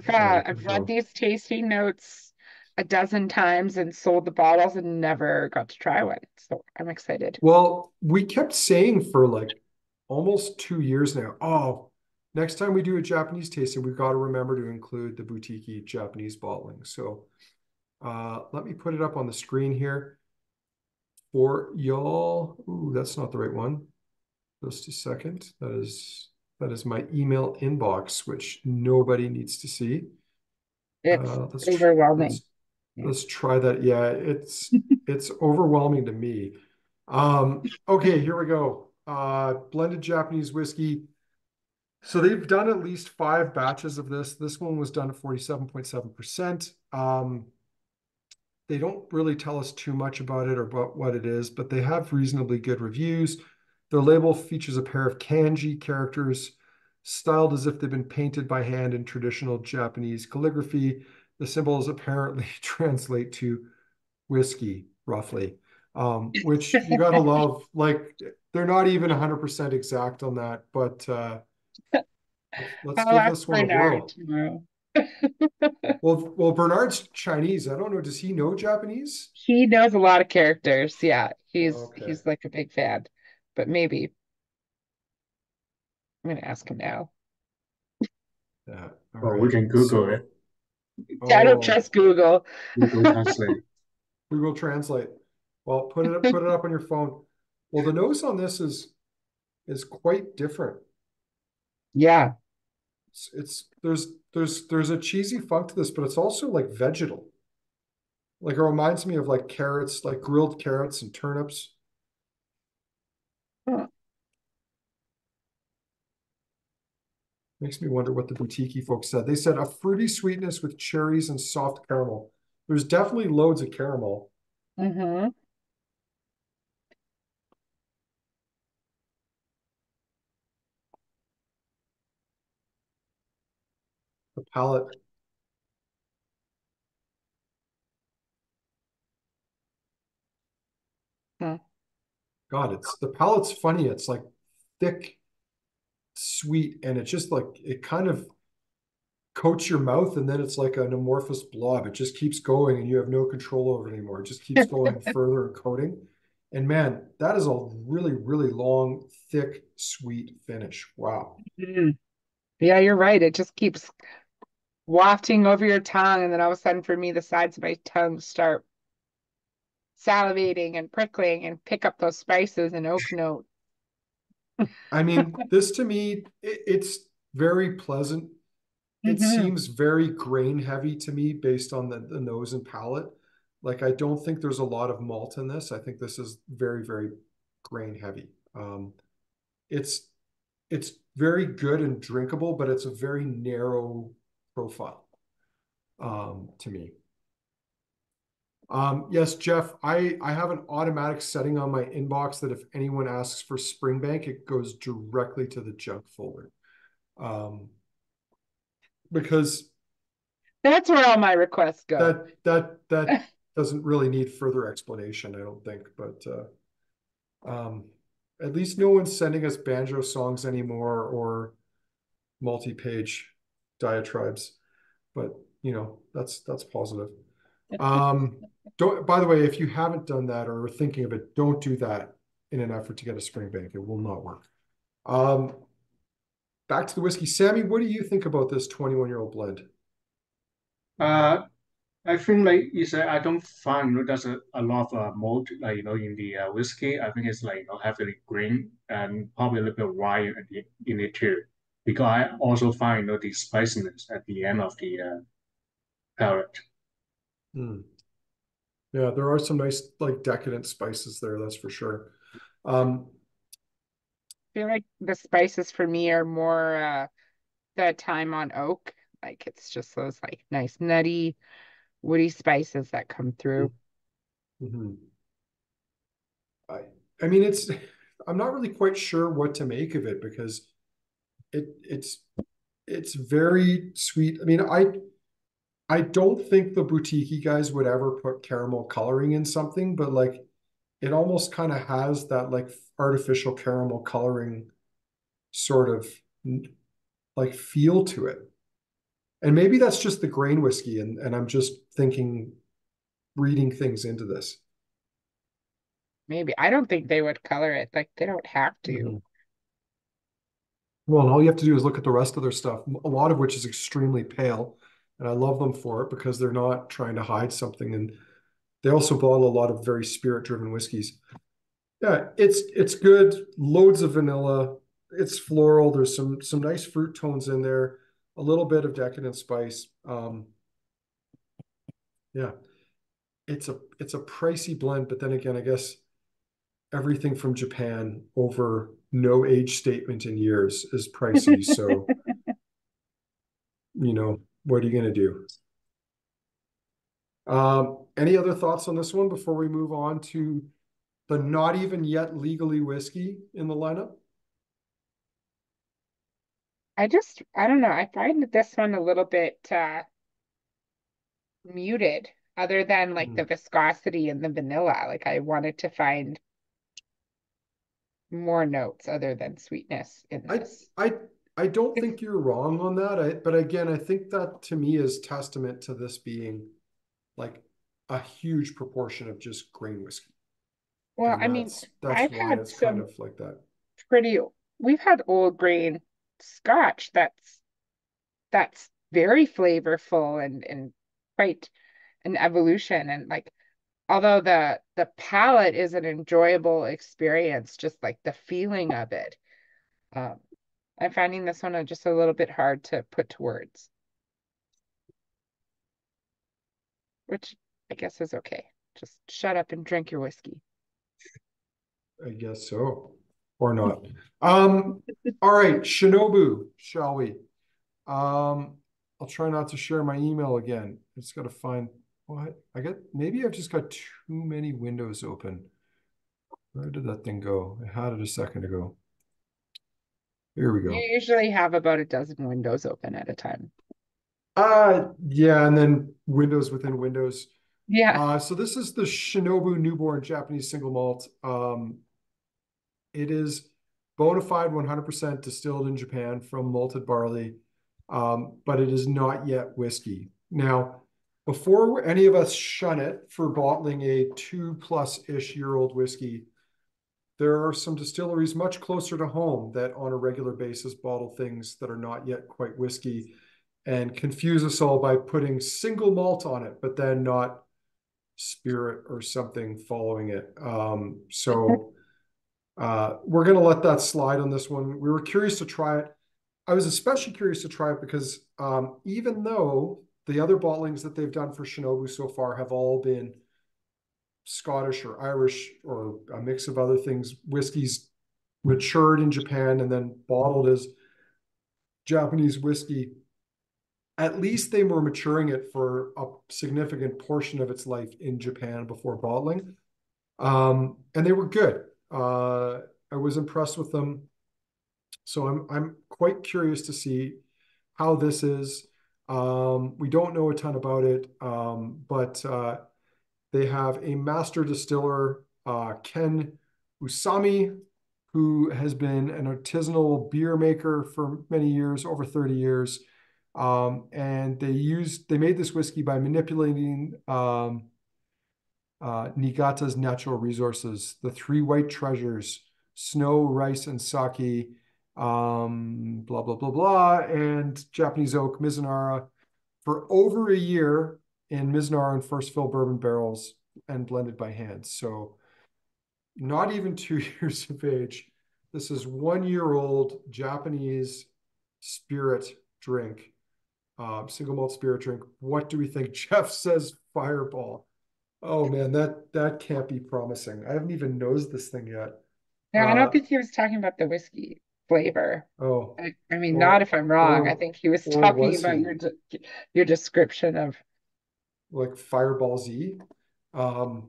I've read go. these tasting notes a dozen times and sold the bottles and never got to try one. So I'm excited. Well, we kept saying for like almost 2 years now. Oh, next time we do a Japanese tasting, we've got to remember to include the Boutique Japanese bottling. So let me put it up on the screen here for y'all. Ooh, that's not the right one. Just a second. That is my email inbox, which nobody needs to see. It's Let's tr overwhelming. Yeah. let's try that. Yeah, it's overwhelming to me. Okay, here we go. Blended Japanese whiskey. So they've done at least 5 batches of this. This one was done at 47.7%. They don't really tell us too much about it or about what it is, but they have reasonably good reviews. Their label features a pair of kanji characters styled as if they've been painted by hand in traditional Japanese calligraphy. The symbols apparently translate to whiskey, roughly, which you got to love. Like, they're not even 100% exact on that, but let's I'll give ask this one a Bernard whirl. tomorrow. Well, Bernard's Chinese. I don't know. Does he know Japanese? He knows a lot of characters. Yeah, Okay. he's like a big fan. But maybe I'm gonna ask him now. Yeah. All Well, we right. can Google it. So, Yeah, I don't oh, trust Google. Google Translate. Google Translate. Well, put it up on your phone. Well, the nose on this is quite different. Yeah. There's a cheesy funk to this, but it's also like vegetal. Like it reminds me of like carrots, like grilled carrots and turnips. Huh. Makes me wonder what the boutique folks said. They said a fruity sweetness with cherries and soft caramel. There's definitely loads of caramel. Mm-hmm. palate. Hmm. God, the palate's funny. It's like thick, sweet, and it's just like it kind of coats your mouth, and then it's like an amorphous blob. It just keeps going, and you have no control over it anymore. It just keeps going further and coating. And man, that is a really, really long, thick, sweet finish. Wow. Mm. Yeah, you're right. It just keeps wafting over your tongue, and then all of a sudden, for me, the sides of my tongue start salivating and prickling and pick up those spices and oak note. I mean, this to me, it's very pleasant. It Hmm. seems very grain heavy to me based on the nose and palate. Like, I don't think there's a lot of malt in this. I think this is very, very grain heavy. It's it's very good and drinkable, but it's a very narrow profile to me. Yes, Jeff, I have an automatic setting on my inbox that if anyone asks for Springbank, it goes directly to the junk folder. Um, because That's where all my requests go. that doesn't really need further explanation, I don't think. But at least no one's sending us banjo songs anymore or multi-page diatribes. But that's positive. Don't, by the way, if you haven't done that or are thinking of it, don't do that in an effort to get a Springbank. It will not work. Um, Back to the whiskey. Sammy, what do you think about this 21-year-old blend? Uh, I think like you said, I don't find there's a lot of malt like in the whiskey. I think it's like heavily green and probably a little bit rye in it too. Because I also find the spiciness at the end of the palate. Hmm. Yeah, there are some nice like decadent spices there, that's for sure. Um, I feel like the spices for me are more the time on oak. Like it's just those like nice nutty, woody spices that come through. mhm. I, I mean, I'm not really quite sure what to make of it because it's very sweet. I mean, I don't think the boutique guys would ever put caramel coloring in something, but like it almost kind of has that like artificial caramel coloring sort of like feel to it. And maybe that's just the grain whiskey, and I'm just thinking, reading things into this. Maybe. I don't think they would color it. Like they don't have to. Mhm. Well, and all you have to do is look at the rest of their stuff, a lot of which is extremely pale. And I love them for it because they're not trying to hide something. And they also bottle a lot of very spirit-driven whiskeys. Yeah, it's good. Loads of vanilla. It's floral. There's some nice fruit tones in there. A little bit of decadent spice. Yeah, it's a pricey blend, but then again, I guess everything from Japan over no age statement in years is pricey. So, what are you going to do? Any other thoughts on this one before we move on to the not even yet legally whiskey in the lineup? I don't know. I find this one a little bit muted, other than like the Mm. viscosity and the vanilla. Like I wanted to find more notes other than sweetness in I this. I I don't think you're wrong on that. But again, I think that to me is testament to this being like a huge proportion of just grain whiskey. Well, And I mean, that's I've why had it's kind some of like that. pretty, we've had old grain scotch that's very flavorful and quite an evolution. And like although the palate is an enjoyable experience, just like the feeling of it. Um, I'm finding this one just a little bit hard to put to words, which I guess is okay. Just shut up and drink your whiskey. I guess so. Or not. All right, Shinobu, shall we? I'll try not to share my email again. I just got to find what I got. Maybe I've just got too many windows open. Where did that thing go? I had it a second ago. Here we You go. usually have about a dozen windows open at a time. Yeah, and then windows within windows. Yeah. So this is the Shinobu Newborn Japanese single malt. It is bona fide 100% distilled in Japan from malted barley, but it is not yet whiskey. Now, before any of us shun it for bottling a 2+ ish year old whiskey, there are some distilleries much closer to home that on a regular basis bottle things that are not yet quite whiskey and confuse us all by putting single malt on it, but then not spirit or something following it. We're going to let that slide on this one. We were curious to try it. I was especially curious to try it because even though the other bottlings that they've done for Shinobu so far have all been Scottish or Irish or a mix of other things, whiskeys matured in Japan and then bottled as Japanese whiskey, at least they were maturing it for a significant portion of its life in Japan before bottling. And they were good. I was impressed with them. So I'm quite curious to see how this is. We don't know a ton about it, but they have a master distiller, Ken Usami, who has been an artisanal beer maker for many years, over 30 years. And they made this whiskey by manipulating Niigata's natural resources, the three white treasures, snow, rice, and sake, blah, blah, blah, blah, and Japanese oak, Mizunara, for over a year in Mizunara and first fill bourbon barrels and blended by hand. So not even 2 years of age. This is 1 year old Japanese spirit drink, single malt spirit drink. What do we think? Jeff says Fireball. Oh man, that can't be promising. I haven't even nosed this thing yet. Yeah, I don't think he was talking about the whiskey flavor. Oh, I mean, not or if I'm wrong. I think he was talking was about he your description of. like Fireball Z? I'm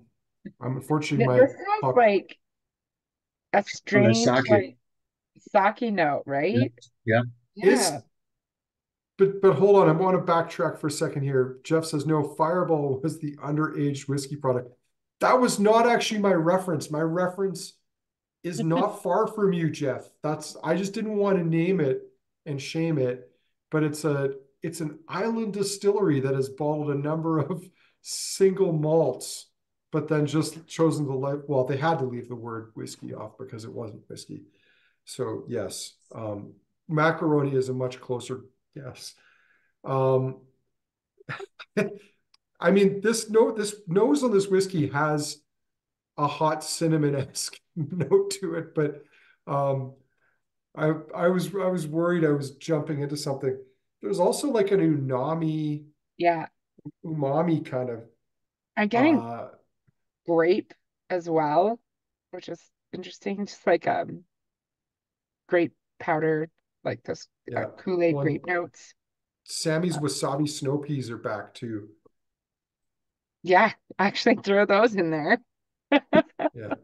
unfortunately my This has pop. like a Oh, the strange sake. like sake note, Yeah. right? Yeah. Yeah. Is but hold on, I want to backtrack for a second here. Jeff says no, Fireball was the underaged whiskey product. That was not actually my reference. My reference is not far from you, Jeff. That's I just didn't want to name it and shame it, but it's an island distillery that has bottled a number of single malts, but then just chosen to well, they had to leave the word whiskey off because it wasn't whiskey. So yes, macaroni is a much closer yes. Um, I mean, this nose on this whiskey has a hot cinnamon-esque note to it, but um, I was worried I was jumping into something. There's also like an Yeah. umami kind of I'm getting uh grape as well, which is interesting. Just like grape powder, like those yeah. Kool-Aid One grape notes. Sammy's wasabi snow peas are back too. Yeah, actually throw those in there. Yeah.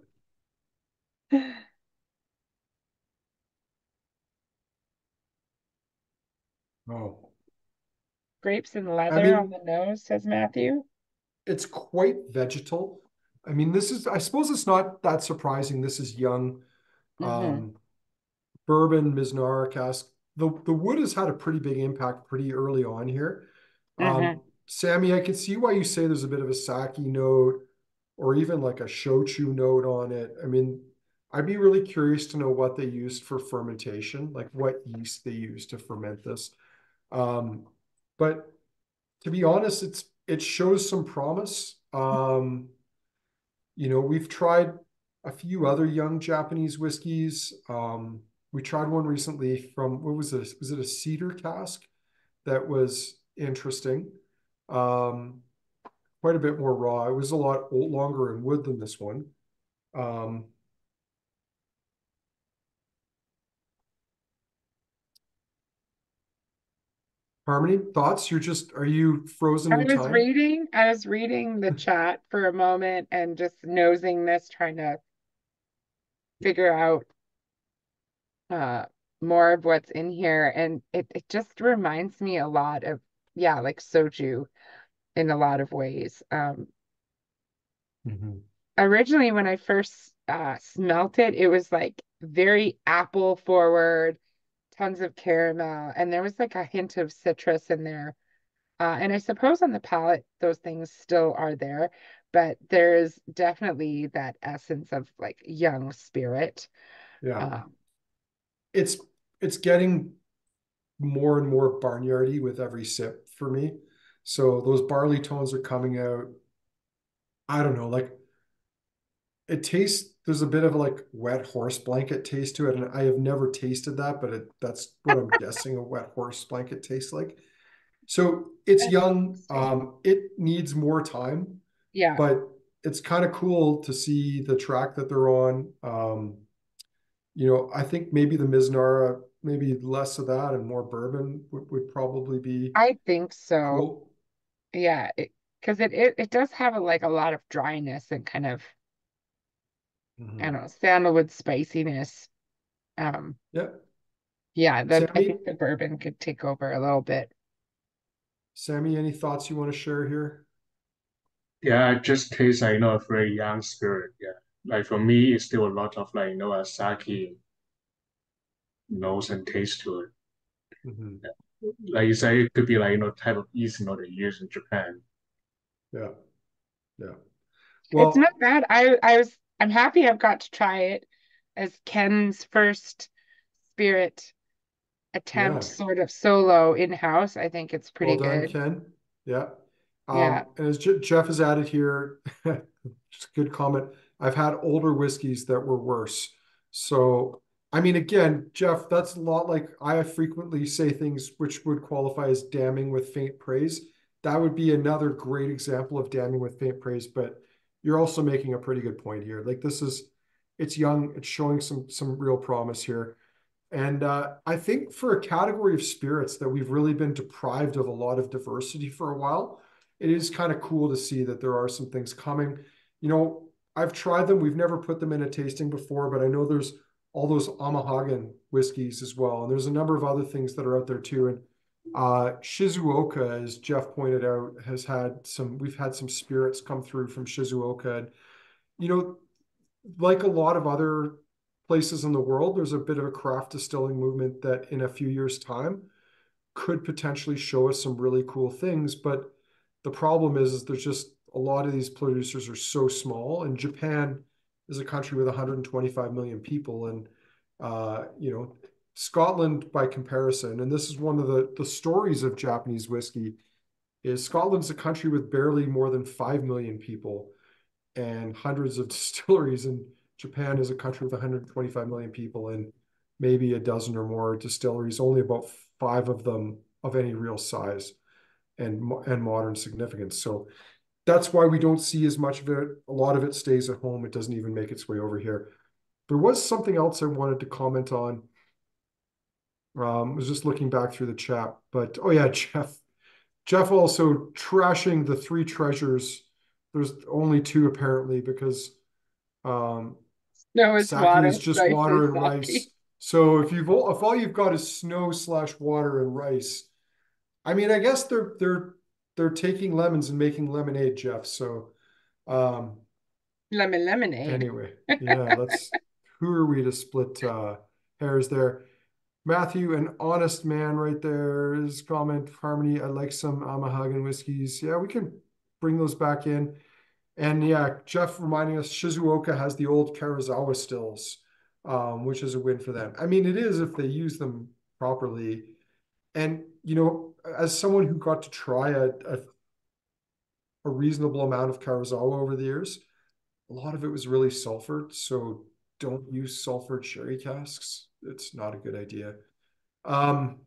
Oh. Grapes and I leather on mean, the nose, says Matthew. it's quite vegetal. I mean, I suppose it's not that surprising. This is young. Mm-hmm. Um, bourbon Mizunara cask. The wood has had a pretty big impact pretty early on here. Mm-hmm. Sammy, I can see why you say there's a bit of a sake note or even like a shochu note on it. I mean, I'd be really curious to know what they used for fermentation, like what yeast they used to ferment this. Um, but to be honest, it shows some promise. We've tried a few other young Japanese whiskeys. We tried one recently from what was this? Was it a cedar cask that was interesting? Um, Quite a bit more raw. It was a lot longer in wood than this one. Um, Harmony, thoughts? Are you frozen in time? I was reading the chat for a moment and just nosing this, trying to figure out uh more of what's in here. And it just reminds me a lot of yeah, like soju in a lot of ways. Mhm. Originally when I first smelt it, it was like very apple forward, tons of caramel, and there was like a hint of citrus in there. And I suppose on the palate, those things still are there, but there's definitely that essence of like young spirit. Yeah. Um, It's it's getting more and more barnyardy with every sip for me. So those barley tones are coming out. I don't know, like it tastes, there's a bit of like wet horse blanket taste to it. And I have never tasted that, but that's what I'm guessing a wet horse blanket tastes like. So it's young. Interesting. It needs more time, Yeah, but it's kind of cool to see the track that they're on. I think maybe the Miznara, maybe less of that and more bourbon would probably be I think so. cool. Yeah, because it does have like a lot of dryness and kind of, I don't Mhm. know, sandalwood spiciness. Um, Yeah. yeah, that I Sammy, think the bourbon could take over a little bit. Sammy, any thoughts you want to share here? Yeah, it just tastes like, a very young spirit. Yeah. Like for me, it's still a lot of like, a sake nose and taste to it. Mhm. Like you say, it could be like, type of yeast, they use in Japan. Yeah. Yeah. It's not Well, bad. I'm happy I've got to try it as Ken's first spirit attempt, yeah. sort of solo in-house. I think it's Well pretty done, good. Ken. Yeah. Yeah. And as Jeff has added here, just a good comment. I've had older whiskeys that were worse. So, I mean, again, Jeff, that's a lot like I frequently say things which would qualify as damning with faint praise. That would be another great example of damning with faint praise, but you're also making a pretty good point here. Like it's young, it's showing some real promise here. And I think for a category of spirits that we've really been deprived of a lot of diversity for a while, it is kind of cool to see that there are some things coming. I've tried them. We've never put them in a tasting before, but I know there's all those Amahagan whiskeys as well. And there's a number of other things that are out there too. And Shizuoka, as Jeff pointed out, we've had some spirits come through from Shizuoka. And, you know, like a lot of other places in the world, there's a bit of a craft distilling movement that in a few years' time could potentially show us some really cool things. But the problem is there's just a lot of these producers are so small, and Japan is a country with 125 million people, and Scotland by comparison, and this is one of the stories of Japanese whiskey, is Scotland's a country with barely more than 5 million people and hundreds of distilleries. And Japan is a country with 125 million people and maybe a dozen or more distilleries, only about five of them of any real size and modern significance. So that's why we don't see as much of it. A lot of it stays at home. It doesn't even make its way over here. There was something else I wanted to comment on. I was just looking back through the chat, but oh yeah, Jeff also trashing the three treasures. There's only two apparently because um, No, it's sake is water. just Rice water is and sake. rice. So if all you've got is snow/water and rice, I mean, I guess they're taking lemons and making lemonade, Jeff. So um, Lemon lemonade. anyway, yeah, who are we to split hairs there? Matthew, an honest man right there. His comment, Harmony, I like some Amahagan whiskeys. Yeah, we can bring those back in. And yeah, Jeff reminding us Shizuoka has the old Karazawa stills, which is a win for them. I mean, it is if they use them properly. And, as someone who got to try a reasonable amount of Karazawa over the years, a lot of it was really sulfured. So don't use sulfured sherry casks. It's not a good idea. Um,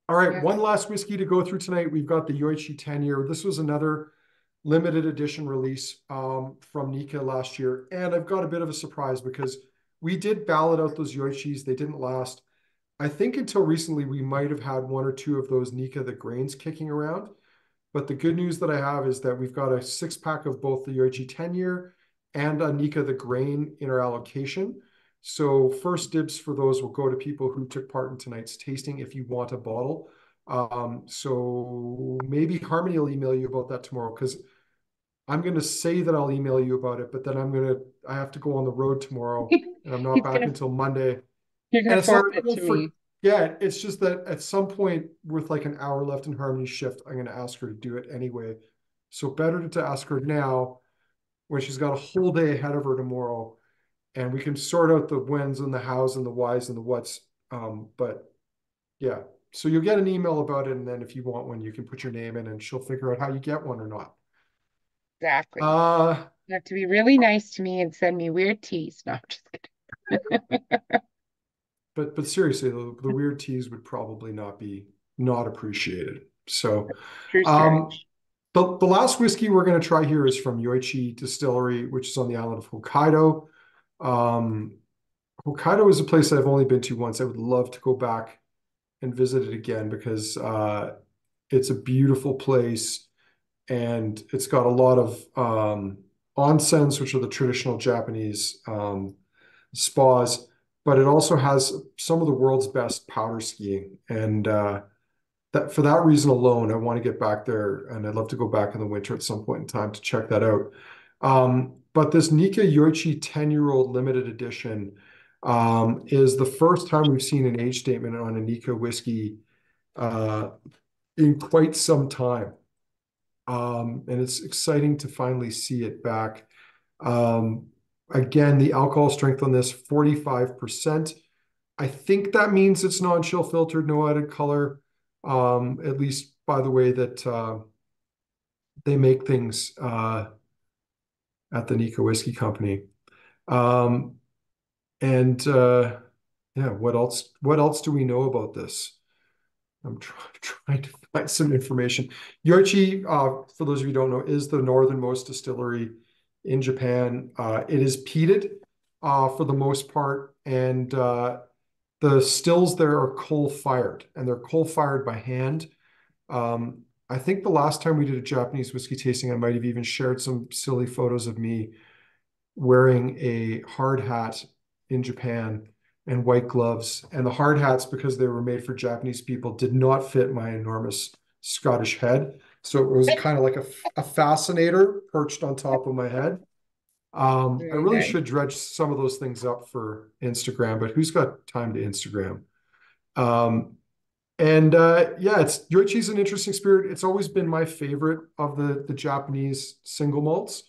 all right, Yeah. one last whiskey to go through tonight. We've got the Yoichi 10-year. This was another limited edition release from Nika last year. And I've got a bit of a surprise because we did ballot out those Yoichis. They didn't last. I think until recently, we might have had one or two of those Nika the grains kicking around. But the good news that I have is that we've got a 6-pack of both the Yoichi 10-year and a Nika the grain in our allocation. So first dibs for those will go to people who took part in tonight's tasting if you want a bottle So maybe Harmony will email you about that tomorrow, because I'm going to say that I'll email you about it, but then I have to go on the road tomorrow and I'm not He's back gonna until Monday. You're And gonna it's not forward that I it won't to me. forget. It's just that at some point with like an hour left in Harmony's shift, I'm going to ask her to do it anyway. So better to ask her now when she's got a whole day ahead of her tomorrow, and we can sort out the whens and the hows and the whys and the whats. But yeah, so you'll get an email about it, and then if you want one, you can put your name in, and she'll figure out how you get one or not. Exactly. Uh, You have to be really nice to me and send me weird teas. No, I'm just kidding. but seriously, the weird teas would probably not appreciated. So, True story. um, the last whiskey we're going to try here is from Yoichi Distillery, which is on the island of Hokkaido. Um, Hokkaido is a place I've only been to once. I would love to go back and visit it again, because it's a beautiful place, and it's got a lot of onsens, which are the traditional Japanese spas, but it also has some of the world's best powder skiing. And that for that reason alone, I want to get back there, and I'd love to go back in the winter at some point in time to check that out. But this Nika Yoichi 10-year-old limited edition is the first time we've seen an age statement on a Nika whiskey uh, in quite some time. And it's exciting to finally see it back. Um, Again, the alcohol strength on this, 45%. I think that means it's non-chill filtered, no added color, at least by the way that they make things at the Nika Whiskey Company. Um, and yeah, What else do we know about this? I'm trying to find some information. Yoichi, for those of you who don't know, is the northernmost distillery in Japan. It is peated for the most part, and the stills there are coal-fired, and they're coal-fired by hand. I think the last time we did a Japanese whiskey tasting, I might have even shared some silly photos of me wearing a hard hat in Japan and white gloves. And the hard hats, because they were made for Japanese people, did not fit my enormous Scottish head. So it was kind of like a fascinator perched on top of my head. I Very really nice. should dredge some of those things up for Instagram, but who's got time to Instagram? Um, and Yeah, it's Yoichi's an interesting spirit. It's always been my favorite of the Japanese single malts.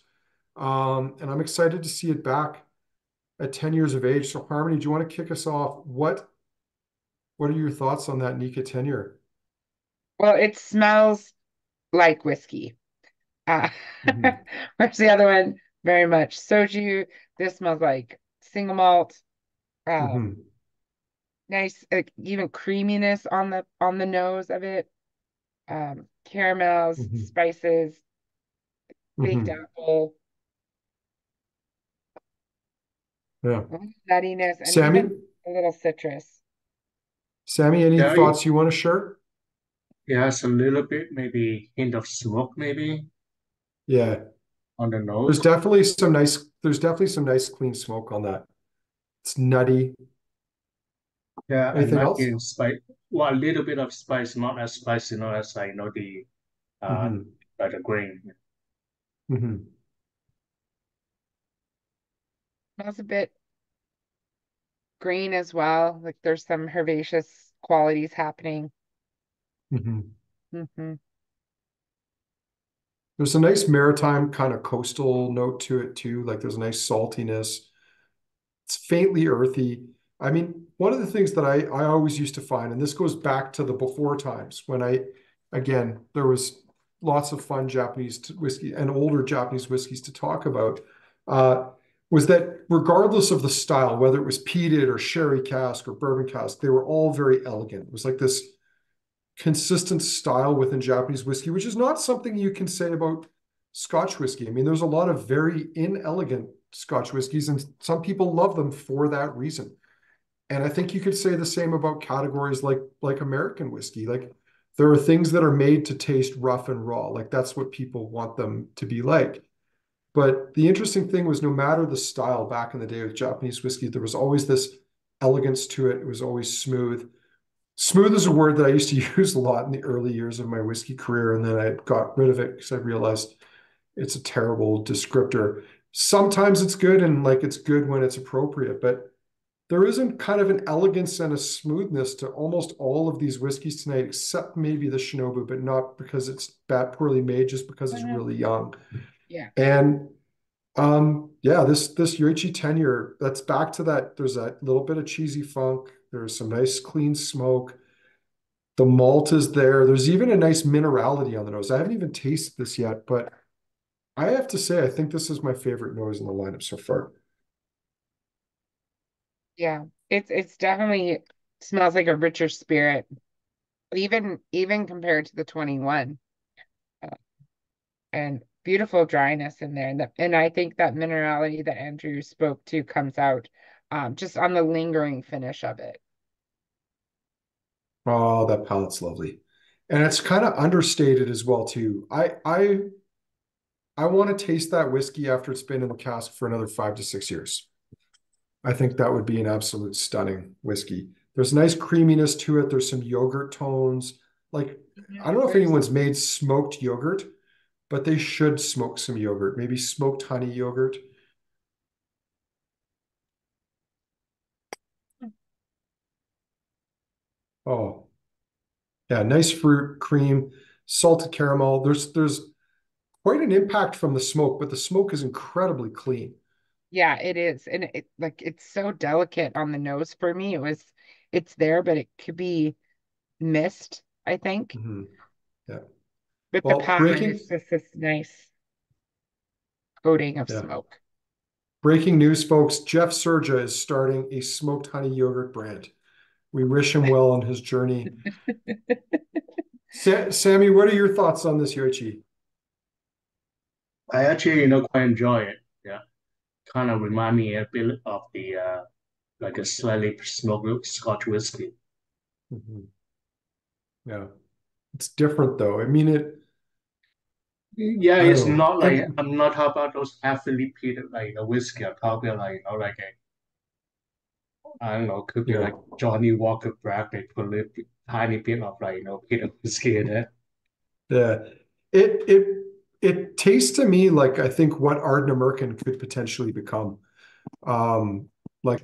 And I'm excited to see it back at 10 years of age. So Harmony, do you want to kick us off? What are your thoughts on that Nika tenure? Well, it smells like whiskey. Uh, Hmm. whereas the other one, very much soju. This smells like single malt. Um, Hmm. Nice, even creaminess on the nose of it. Caramels, Hmm. spices, baked Hmm. apple, Yeah. a little nuttiness, and Sammy, even a little citrus. Sammy, any Yeah, thoughts you want to share? it has a little bit, maybe hint of smoke, maybe Yeah. on the nose. There's definitely some nice clean smoke on that. It's nutty. Yeah, and Anything not else? in spice. Well, a little bit of spice, not as spicy, not as I know the uh Hmm. like the grain. Hmm. Smells a bit green as well. Like there's some herbaceous qualities happening. Hmm. Hmm. There's a nice maritime kind of coastal note to it too. Like there's a nice saltiness. It's faintly earthy. I mean, one of the things that I always used to find, and this goes back to the before times when again, there was lots of fun Japanese whiskey and older Japanese whiskeys to talk about, uh, was that regardless of the style, whether it was peated or sherry cask or bourbon cask, they were all very elegant. It was like this consistent style within Japanese whiskey, which is not something you can say about Scotch whiskey. I mean, there's a lot of very inelegant Scotch whiskeys, and some people love them for that reason. And I think you could say the same about categories like American whiskey. Like there are things that are made to taste rough and raw. Like that's what people want them to be like. But the interesting thing was no matter the style back in the day with Japanese whiskey, there was always this elegance to it. It was always smooth. Smooth is a word that I used to use a lot in the early years of my whiskey career, and then I got rid of it because I realized it's a terrible descriptor. Sometimes it's good and like it's good when it's appropriate, but there isn't kind of an elegance and a smoothness to almost all of these whiskeys tonight, except maybe the Shinobu, but not because it's bad, poorly made, just because it's Mhm. really young. Yeah. And yeah, this Yoichi tenure, that's back to that. There's a little bit of cheesy funk. There's some nice clean smoke. The malt is there. There's even a nice minerality on the nose. I haven't even tasted this yet, but I have to say, I think this is my favorite nose in the lineup so far. Yeah. It's definitely smells like a richer spirit, even compared to the 21. Uh, and beautiful dryness in there. And I think that minerality that Andrew spoke to comes out just on the lingering finish of it. Oh, that palate's lovely. And it's kind of understated as well, too. I want to taste that whiskey after it's been in the cask for another 5 to 6 years. I think that would be an absolute stunning whiskey. There's nice creaminess to it. There's some yogurt tones. Like, I don't know if There's anyone's made smoked yogurt, but they should smoke some yogurt, maybe smoked honey yogurt. Oh, yeah, nice fruit, cream, salted caramel. There's quite an impact from the smoke, but the smoke is incredibly clean. Yeah, it is. And it's so delicate on the nose for me. It's there, but it could be missed, I think. Mhm. Yeah. With the Well, palate, it's just this nice coating of yeah, smoke. breaking news, folks. Jeff Surja is starting a smoked honey yogurt brand. We wish him well on his journey. Sammy, what are your thoughts on this Yoichi? I actually, quite enjoy it. Yeah, kind of remind me a bit of the like a slightly smoked Scotch whiskey. Mhm. Yeah, it's different though. I mean, Yeah, I don't it's know. not like And I'm not talking about those heavily peated like a whiskey. I'm talking like like a I don't know, could be yeah, like Johnny Walker Black. They put a little tiny bit of like peanut whiskey in it. yeah. It it tastes to me like I think what Ardnamurchan could potentially become. Um, like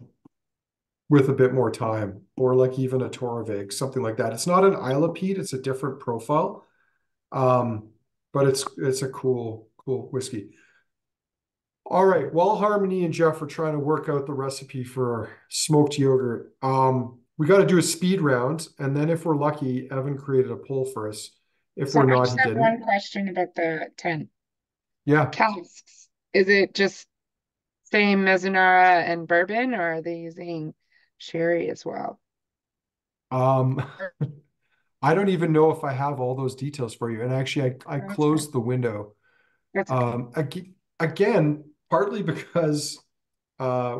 with a bit more time, or like even a Torvig, something like that. It's not an Isla Peat, it's a different profile. Um, but it's a cool whiskey. All right, while Harmony and Jeff are trying to work out the recipe for smoked yogurt, we got to do a speed round, and then if we're lucky, Evan created a poll for us. If So we're I not, just he have one didn't. question about the 10 Yeah. casks. Is it just same Mizunara and bourbon, or are they using sherry as well? Um, I don't even know if I have all those details for you. And actually, I Oh, that's fine. closed the window. That's okay. Again, partly because uh,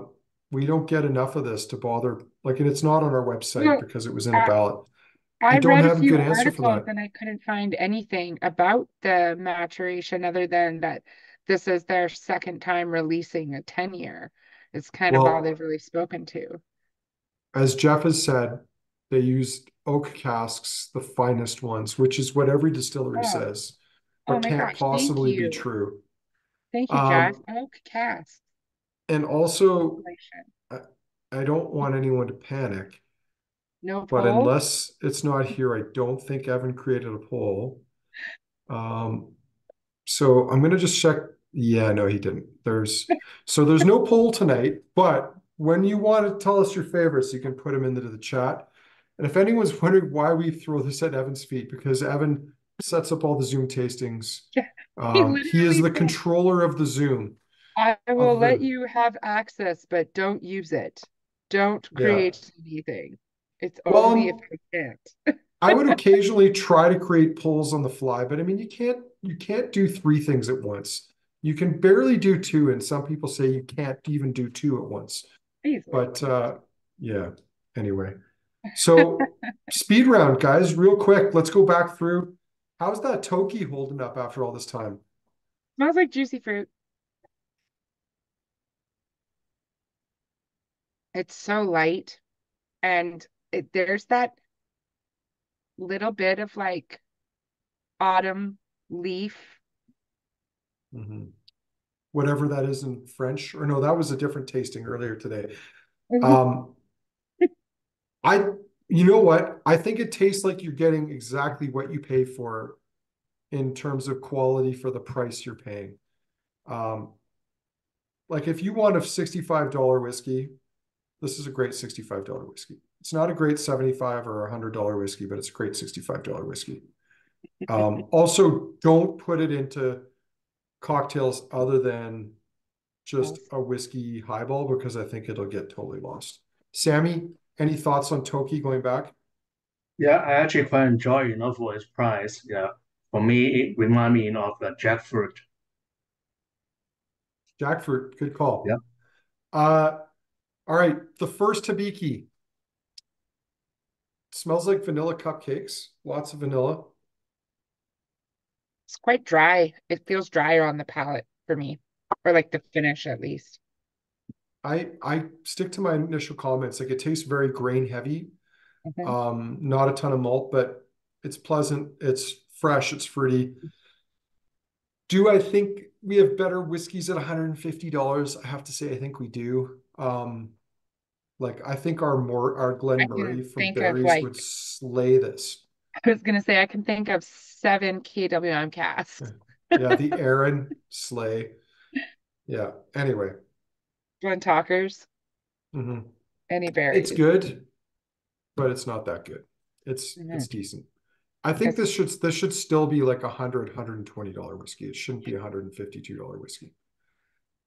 we don't get enough of this to bother. Like, and it's not on our website Well, because it was in a I, ballot. I I don't read a have a few good answer for articles that. and I couldn't find anything about the maturation other than that this is their second time releasing a 10-year. It's kind of all Well, they've really spoken to. as Jeff has said, they used oak casks, the finest ones, which is what every distillery Oh, says, oh but my can't gosh. Thank possibly be you. true. Thank you, Jeff. Um, Oh, cast. and also, Congratulations. I, I don't want anyone to panic, No but poll? unless it's not here, I don't think Evan created a poll. Um, so I'm gonna just check. Yeah, no, he didn't. There's no poll tonight, but when you want to tell us your favorites, you can put them into the chat. And if anyone's wondering why we throw this at Evan's feet, because Evan sets up all the Zoom tastings. Yeah. He He is literally the said, controller of the Zoom, I will of let the, you have access, but don't use it. Don't yeah. create anything. It's only if Well, I can't. I would occasionally try to create polls on the fly, but I mean, you can't do three things at once. You can barely do two, and some people say you can't even do two at once. Easily. But yeah, anyway. So speed round, guys, real quick. Let's go back through. How's that Toki holding up after all this time? Smells like juicy fruit. It's so light and there's that little bit of like autumn leaf. Mhm. Whatever that is in French, or no, that was a different tasting earlier today. Mhm. Um, I, you know what? I think it tastes like you're getting exactly what you pay for in terms of quality for the price you're paying. Um, like if you want a $65 whiskey, this is a great $65 whiskey. It's not a great 75 or $100 whiskey, but it's a great $65 whiskey. Also, don't put it into cocktails other than just Yes. a whiskey highball because I think it'll get totally lost. Sammy, any thoughts on Toki going back? Yeah, I actually quite enjoy, for its price. Yeah. For me, it remind me, of the jackfruit. Jackfruit, good Yeah. call. Uh, all right, the first Hibiki smells like vanilla cupcakes, lots of vanilla. It's quite dry. It feels drier on the palate for me, or like the finish at least. I stick to my initial comments. Like it tastes very grain heavy. Mhm. Not a ton of malt, but it's pleasant. It's fresh. It's fruity. Do I think we have better whiskeys at $150? I have to say, I think we do. Like I think our I Glen can Murray from think of Barry's would like, slay this. I was gonna say I can think of 7 kWm casks. Yeah, the Aaron slay. Yeah. Anyway, Glen Talkers, mhm. any It's berries. good, but it's not that good. It's Mhm. decent. I think It's this should still be like $120 whiskey. It shouldn't be $152 whiskey.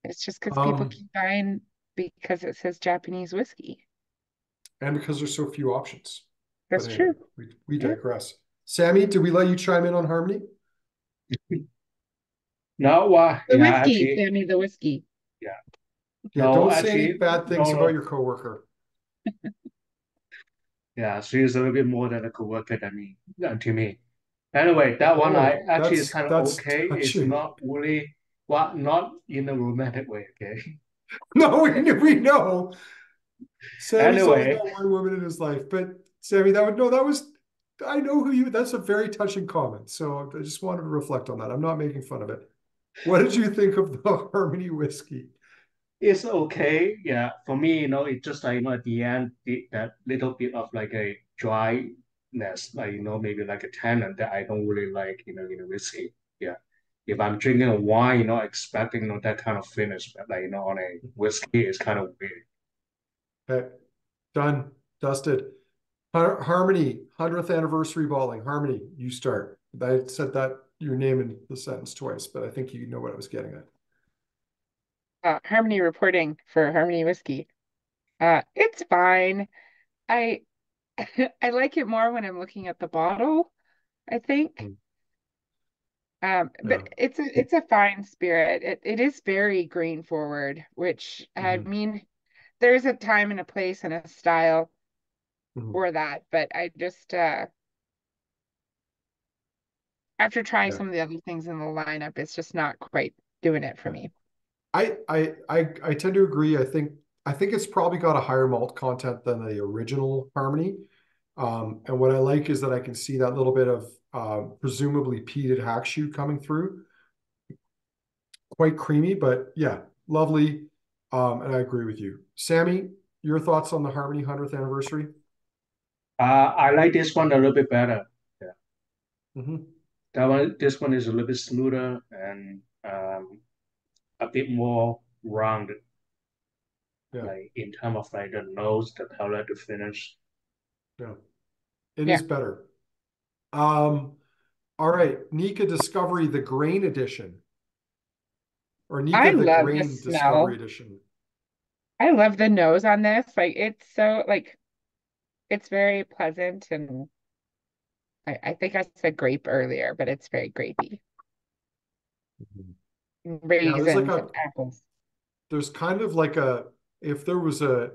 it's just because people Um, keep buying because it says Japanese whiskey. and because there's so few options. But That's anyway, true. we Yeah. digress. Sammy, did we let you chime in on Harmony? No, The yeah, whiskey, actually, Sammy, the whiskey. yeah. Yeah, No, don't say any actually, bad things no, about no. your coworker. Yeah, she's a little bit more than a coworker to me. Anyway, that one I Oh, actually is that's kind of that's okay. It's touching. not really, well, not in a romantic way, okay? No, we know. Sammy's only Anyway, got one woman in his life, but Sammy, that would no, that was I know who you. That's a very touching comment. So I just wanted to reflect on that. I'm not making fun of it. What did you think of the Harmony whiskey? it's okay. Yeah, for me, it's just like, at the end, that little bit of like a dryness, like, maybe like a tannin that I don't really like, in a whiskey. Yeah. If I'm drinking a wine, expecting, that kind of finish, but like, on a whiskey, it's kind of weird. Okay, done, dusted. Harmony, 100th anniversary balling. Harmony, you start. I said that your name in the sentence twice, but I think you know what I was getting at. Harmony reporting for Harmony whiskey. It's fine. I I like it more when I'm looking at the bottle, I think. Hmm. But Yeah. it's a fine spirit. It is very green forward, which I Hmm. mean, there's a time and a place and a style Hmm. for that, but I just after trying Yeah. some of the other things in the lineup, it's just not quite doing it for Yeah. me. I tend to agree. I think it's probably got a higher malt content than the original Harmony. And what I like is that I can see that little bit of presumably peated hack shoot coming through. Quite creamy, but yeah, lovely. And I agree with you. Sammy, your thoughts on the Harmony 100th anniversary? I like this one a little bit better. Yeah. Hmm. This one is a little bit smoother and a bit more rounded, Yeah, like in terms of like the nose, the color, the finish. yeah, it Yeah, is better. Um, all right, Nika Discovery, the Grain Edition, or I Nika the love the Grain Discovery smell. Edition. I love the nose on this. Like it's so like it's very pleasant and I think I said grape earlier, but it's very grapey. Mhm. Yeah, Raisins and apples. there's kind of like a if there was a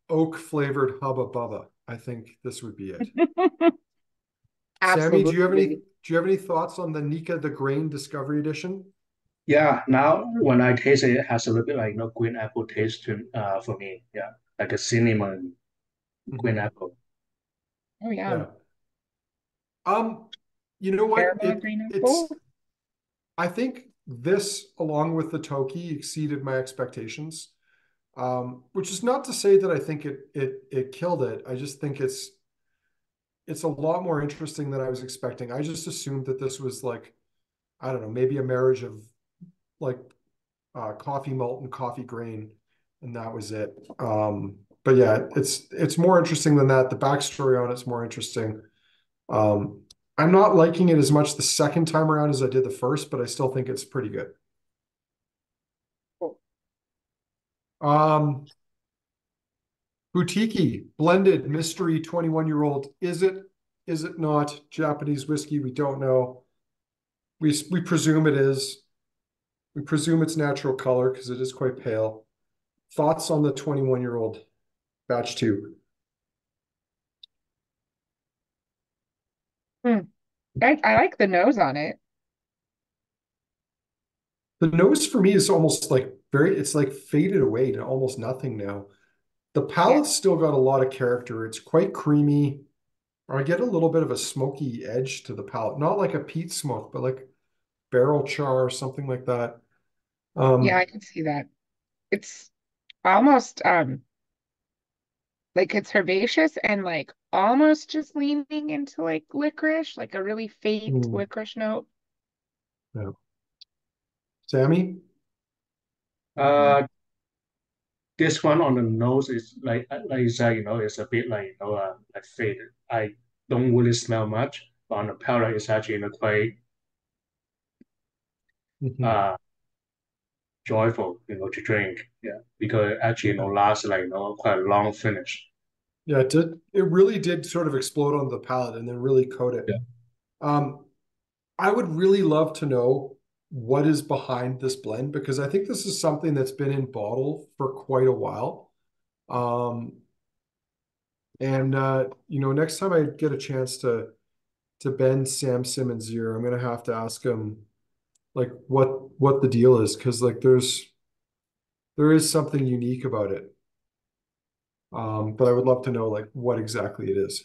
oak flavored Hubba Bubba, I think this would be it. Sammy, Absolutely. do you have any thoughts on the Nika the Grain Discovery Edition? Yeah, now when I taste it, it has a little bit like green apple taste for me. Yeah, like a cinnamon green Mhm. apple. Oh yeah. Yeah. Um, you know what? Caramel green It's apple. I think this, along with the Toki, exceeded my expectations. Which is not to say that I think it killed it. I just think it's a lot more interesting than I was expecting. I just assumed that this was like, I don't know, maybe a marriage of like coffee malt and coffee grain, and that was it. But yeah, it's more interesting than that. The backstory on it's more interesting. Um, I'm not liking it as much the second time around as I did the first, but I still think it's pretty good. Cool. Um, Boutique blended mystery 21-year-old. Is it? Is it not Japanese whiskey? We don't know. We presume it is. We presume it's natural color because it is quite pale. Thoughts on the 21-year-old batch two? Hmm. I like the nose on it. The nose for me is almost like it's like faded away to almost nothing now. The Yeah. palate's still got a lot of character. It's quite creamy. Or I get a little bit of a smoky edge to the palate. Not like a peat smoke, but like barrel char or something like that. Yeah, Um, I can see that. It's almost like it's herbaceous and like almost just leaning into like licorice, like a really faint hmm, licorice note. yeah. Sammy? Uh, this one on the nose is like you said, it's a bit like like faded. I don't really smell much, but on the palate, it's actually quite Mhm. uh joyful, to drink. Yeah, because it actually Yeah. lasts like quite a long finish. Yeah, it did. It really did sort of explode on the palate and then really coat it. Yeah. Um, I would really love to know what is behind this blend because I think this is something that's been in bottle for quite a while. Um, and next time I get a chance to bend Sam Simmons' ear, I'm gonna have to ask him like what the deal is because like there is something unique about it. But I would love to know like what exactly it is.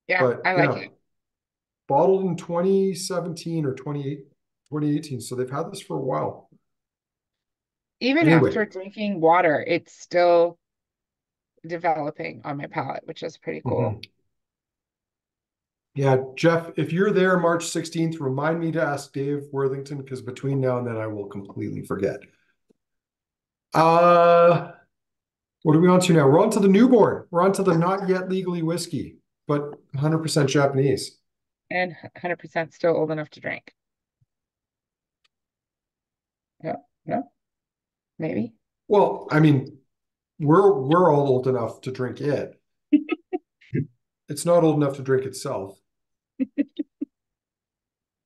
Yeah, But I like yeah, it. bottled in 2017 or 2018. So they've had this for a while. Even Anyway, after drinking water, it's still developing on my palate, which is pretty cool. mhm. Yeah, Jeff, if you're there March 16th, remind me to ask Dave Worthington because between now and then I will completely forget. Uh, what are we on to now? We're on to the newborn. We're on to the not yet legally whiskey, but 100% Japanese. And 100% still old enough to drink. Yeah, no, maybe. Well, I mean, we're all old enough to drink it. It's not old enough to drink itself.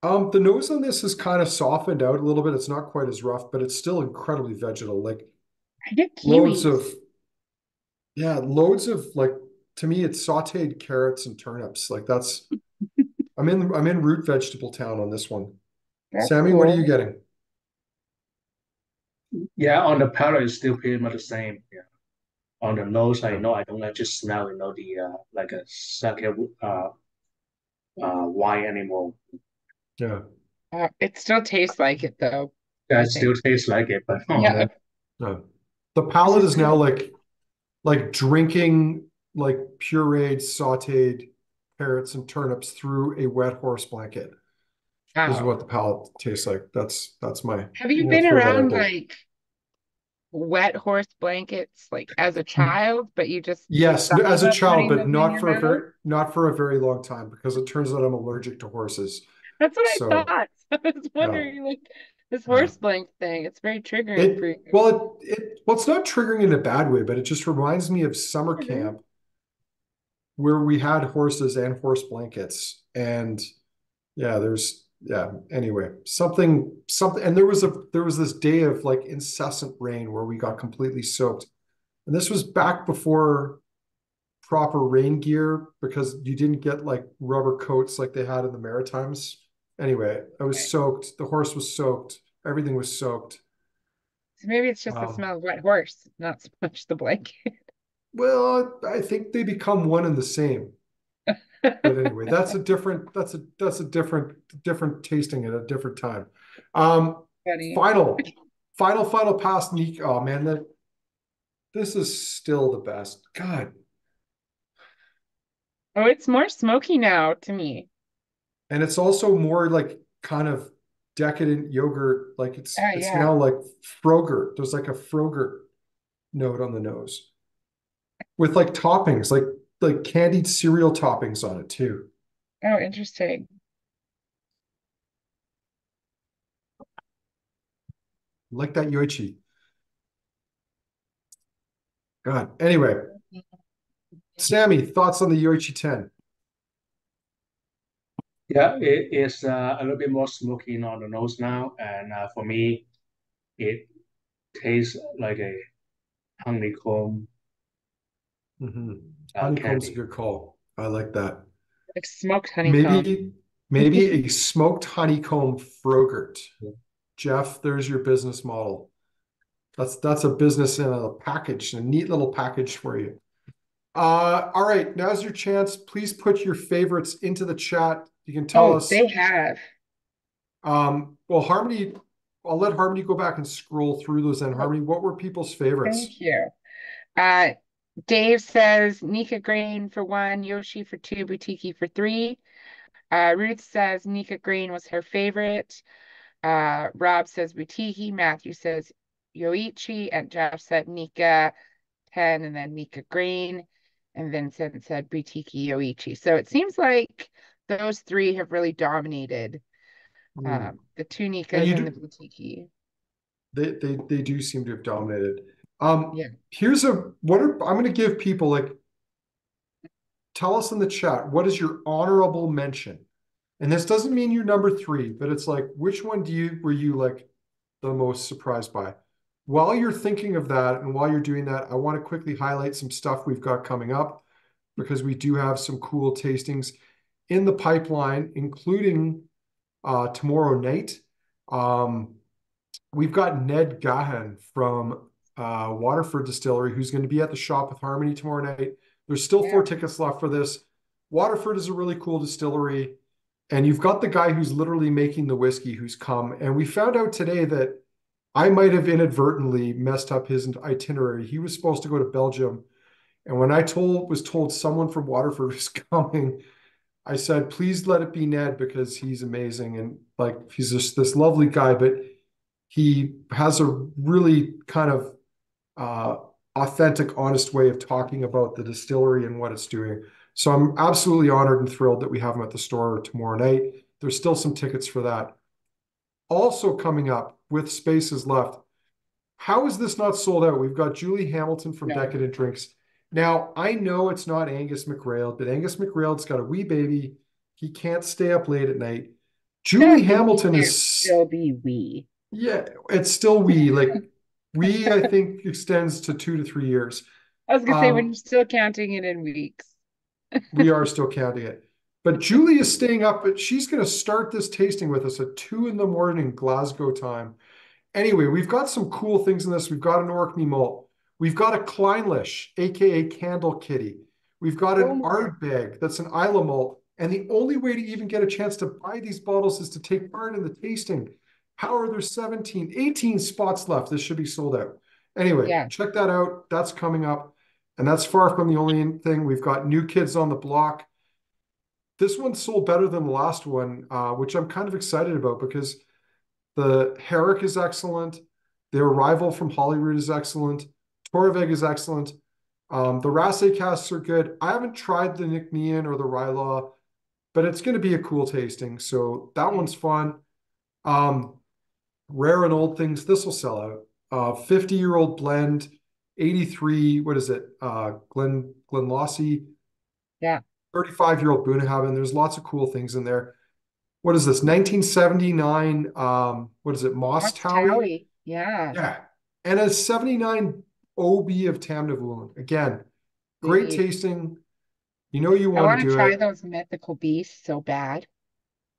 The nose on this is kind of softened out a little bit. It's not quite as rough, but it's still incredibly vegetal. Like I get loads kiwis. of, yeah, loads of like to me, it's sauteed carrots and turnips. Like that's I'm in root vegetable town on this one. That's Sammy, what are cool. you getting? Yeah, on the palate, it's still pretty much the same. Yeah. On the nose, I Yeah. know I don't like just smell, the like a sake wine anymore. Yeah. It still tastes like it though, Yeah, I it still think. tastes like it, but Yeah, Yeah. The this palate is is now pretty. like drinking like pureed sauteed carrots and turnips through a wet horse blanket is Wow. what the palate tastes like. That's my I'm Have you gonna been throw that out around there. like wet horse blankets like as a child, but you just Yes, thought as a of child, putting but them in your mouth? not for a very long time because it turns out I'm allergic to horses. That's what I So thought. I was yeah, wondering, like this yeah. horse blank thing. It's very triggering for It you. well well it's not triggering in a bad way, but it just reminds me of summer It is. camp where we had horses and horse blankets. And yeah, anyway, something and there was this day of like incessant rain where we got completely soaked. And this was back before proper rain gear because you didn't get like rubber coats like they had in the Maritimes. Anyway, I was Okay. soaked. The horse was soaked. Everything was soaked. So maybe it's just the Um, smell of wet horse, not so much the blanket. well, I think they become one and the same. But anyway, that's a different tasting at a different time. Um, Funny. final pass, Nick. Oh man, this is still the best. God. Oh, it's more smoky now to me. And it's also more like kind of decadent yogurt. Like Oh it's yeah. now like Frogurt. There's like a Frogurt note on the nose with like toppings, like candied cereal toppings on it too. Oh, interesting. Like that Yoichi. God. Anyway, Sammy, thoughts on the Yoichi 10? Yeah, it is a little bit more smoky on the nose now, and for me, it tastes like a honeycomb Mm-hmm. Honeycomb's a candy. good call. I like that. Like smoked honeycomb. Maybe a smoked honeycomb Frogurt. Jeff, there's your business model. That's a business in a package, a neat little package for you. All right, now's your chance. Please put your favorites into the chat. You can tell Oh, us. they have. Well, Harmony, I'll let Harmony go back and scroll through those. And Oh, Harmony, what were people's favorites? thank you. Uh, Dave says Nika Grain for one, Yoshi for two, Butiki for three. Ruth says Nika Green was her favorite. Rob says Butiki. Matthew says Yoichi. And Jeff said Nika 10 and then Nika Green. And Vincent said Butiki Yoichi. So it seems like those three have really dominated Hmm. the two And Nikas you and the do, Butiki. they do seem to have dominated. Yeah. Here's I'm going to give people like, tell us in the chat, what is your honorable mention? And this doesn't mean you're number three, but it's like, which one were you like the most surprised by? While you're thinking of that and while you're doing that, I want to quickly highlight some stuff we've got coming up because we do have some cool tastings in the pipeline, including tomorrow night. Um, we've got Ned Gahan from Waterford Distillery who's going to be at the shop with Harmony tomorrow night. There's still Yeah. 4 tickets left for this. Waterford is a really cool distillery. And you've got the guy who's literally making the whiskey who's come. And we found out today that I might have inadvertently messed up his itinerary. He was supposed to go to Belgium. And when I was told someone from Waterford was coming, I said, please let it be Ned because he's amazing. And like, he's just this lovely guy, but he has a really kind of uh, authentic, honest way of talking about the distillery and what it's doing. So I'm absolutely honored and thrilled that we have him at the store tomorrow night. There's still some tickets for that. Also coming up with spaces left. How is this not sold out? We've got Julie Hamilton from No. Decadent Drinks. Now, I know it's not Angus McRail, but Angus McRail's got a wee baby. He can't stay up late at night. I Julie think he Hamilton can't is, still be we. yeah, it's still wee. Like, wee, I think, extends to 2 to 3 years. I was gonna say when Um, you're still counting it in weeks. we are still counting it. But Julie is staying up, but she's going to start this tasting with us at 2 in the morning Glasgow time. Anyway, we've got some cool things in this. We've got an Orkney malt. We've got a Kleinlich, aka Candle Kitty. We've got Oh an my. Ardbeg that's an Isla malt. And the only way to even get a chance to buy these bottles is to take part in the tasting. How are there 17, 18 spots left? This should be sold out. Anyway, Yeah. check that out. That's coming up. And that's far from the only thing. We've got New Kids on the Block. This one sold better than the last one, which I'm kind of excited about because the Herrick is excellent. Their Arrival from Holyrood is excellent. Torveg is excellent. The Rasse casks are good. I haven't tried the Nicknean or the Rylaw, but it's going to be a cool tasting. So that one's fun. Um, Rare and Old Things, this will sell out. 50-year-old blend, 83, what is it? Glenlossie, Yeah. 35-year-old Bunnahabhain. There's lots of cool things in there. What is this? 1979, what is it? Moss That's Towie? Towie. Yeah. Yeah. And a 79 OB of Tamnavulin. Again, great Sweet. tasting. You know you I want want to to do try it. those mythical beasts so bad.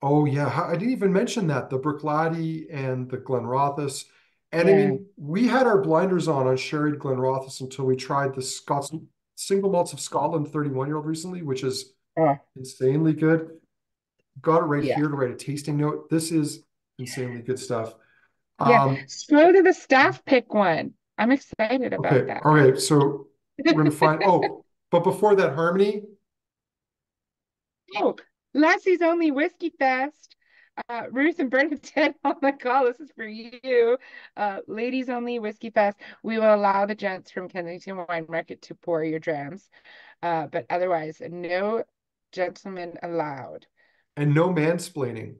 Oh yeah, I didn't even mention that. The Bruichladdich and the Glenrothes. And I Yeah. mean, we had our blinders on Sherry Glenrothes until we tried the Scots single malts of Scotland 31-year-old recently, which is Oh, Insanely good. Got it right yeah. here to write a tasting note. This is insanely good stuff. Yeah. Um, So go to the staff pick one. I'm excited about okay, that. okay. So we're gonna find. Oh, but before that, Harmony. Oh, Lassie's Only Whiskey Fest. Ruth and Bernadette on the call. This is for you. Ladies Only Whiskey Fest. We will allow the gents from Kensington Wine Market to pour your drams, but otherwise, no gentlemen allowed. And no mansplaining.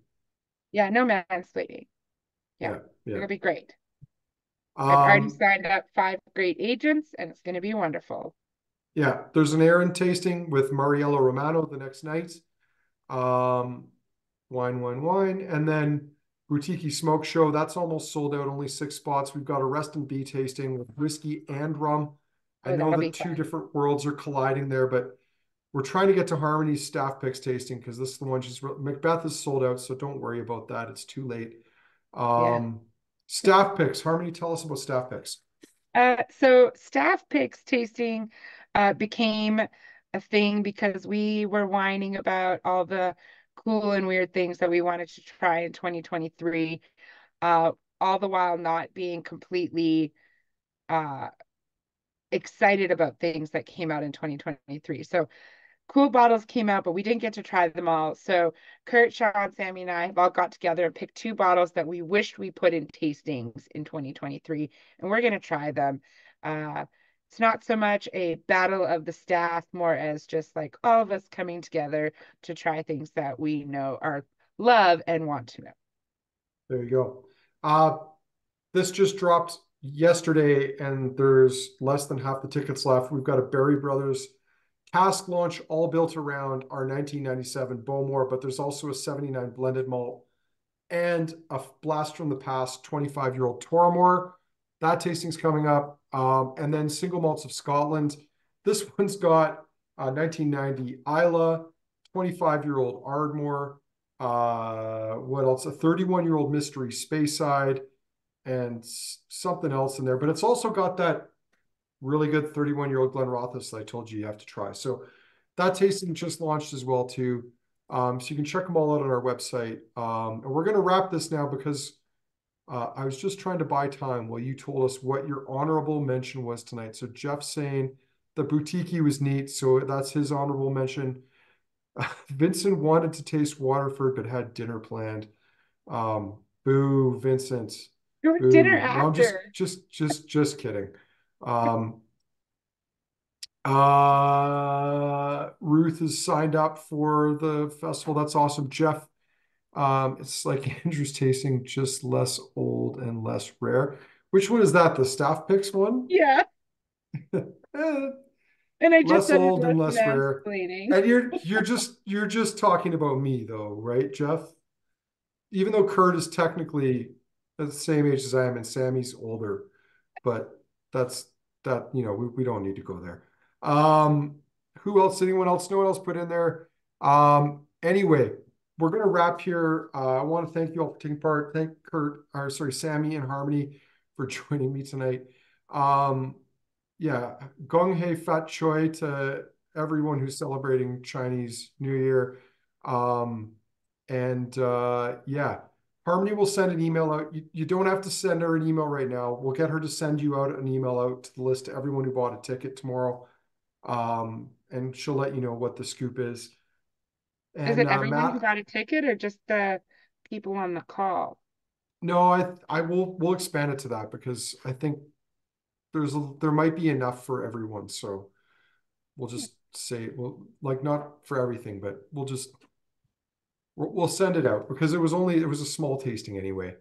Yeah, no mansplaining. Yeah, Yeah, yeah. it'll be great. I've already Um, signed up 5 great agents, and it's going to be wonderful. yeah. There's an Aaron tasting with Mariello Romano the next night. Um, wine, and then Boutique Smoke Show. That's almost sold out. Only 6 spots. We've got a Rest and Bee tasting with whiskey and rum. I Oh, know that'll be that two fun. different worlds are colliding there, but we're trying to get to Harmony's staff picks tasting because this is the one Macbeth is sold out, so don't worry about that. It's too late. Yeah. Um, staff picks. Harmony, tell us about staff picks. So staff picks tasting became a thing because we were whining about all the cool and weird things that we wanted to try in 2023, uh, all the while not being completely uh, excited about things that came out in 2023. So cool bottles came out, but we didn't get to try them all. So Kurt, Sean, Sammy, and I have all got together and picked 2 bottles that we wished we put in tastings in 2023, and we're going to try them. Uh, it's not so much a battle of the staff, more as just like all of us coming together to try things that we know are love and want to know. There you go. This just dropped yesterday, and there's less than half the tickets left. We've got a Berry Brothers cask launch, all built around our 1997 Bowmore, but there's also a 79 blended malt and a blast from the past 25-year-old Tormore. That tasting's coming up. And then single malts of Scotland. This one's got 1990 Isla, 25-year-old Ardmore. What else? A 31-year-old Mystery Speyside and something else in there. But it's also got that really good 31-year-old Glenrothes that I told you have to try. So that tasting just launched as well too. So you can check them all out on our website. And we're going to wrap this now because I was just trying to buy time while you told us what your honorable mention was tonight. So Jeff's saying the boutique was neat, so that's his honorable mention. Vincent wanted to taste Waterford but had dinner planned. Boo, Vincent. Go to dinner Boo. No, I'm after. just kidding. Um, Ruth is signed up for the festival. That's awesome. Jeff, it's like Andrew's tasting, just less old and less rare. Which one is that? The staff picks one? Yeah. Eh, And I just less said it old less and less rare. mansplaining. And you're just talking about me though, right, Jeff? Even though Kurt is technically the same age as I am and Sammy's older, but that's that, we don't need to go there. Um, who else? Anyone else? No one else put in there. Anyway, we're gonna wrap here. I want to thank you all for taking part. Thank Kurt, or sorry, Sammy and Harmony for joining me tonight. Um, yeah, Gong Hei Fat Choi to everyone who's celebrating Chinese New Year. Um, and yeah, Harmony will send an email out. You don't have to send her an email right now. We'll get her to send you out an email out to the list to everyone who bought a ticket tomorrow. And she'll let you know what the scoop is. Is And it everyone who Matt, got a ticket or just the people on the call? no, I will we'll expand it to that because I think there might be enough for everyone. So we'll just say, well, like not for everything, but we'll send it out because it was a small tasting anyway.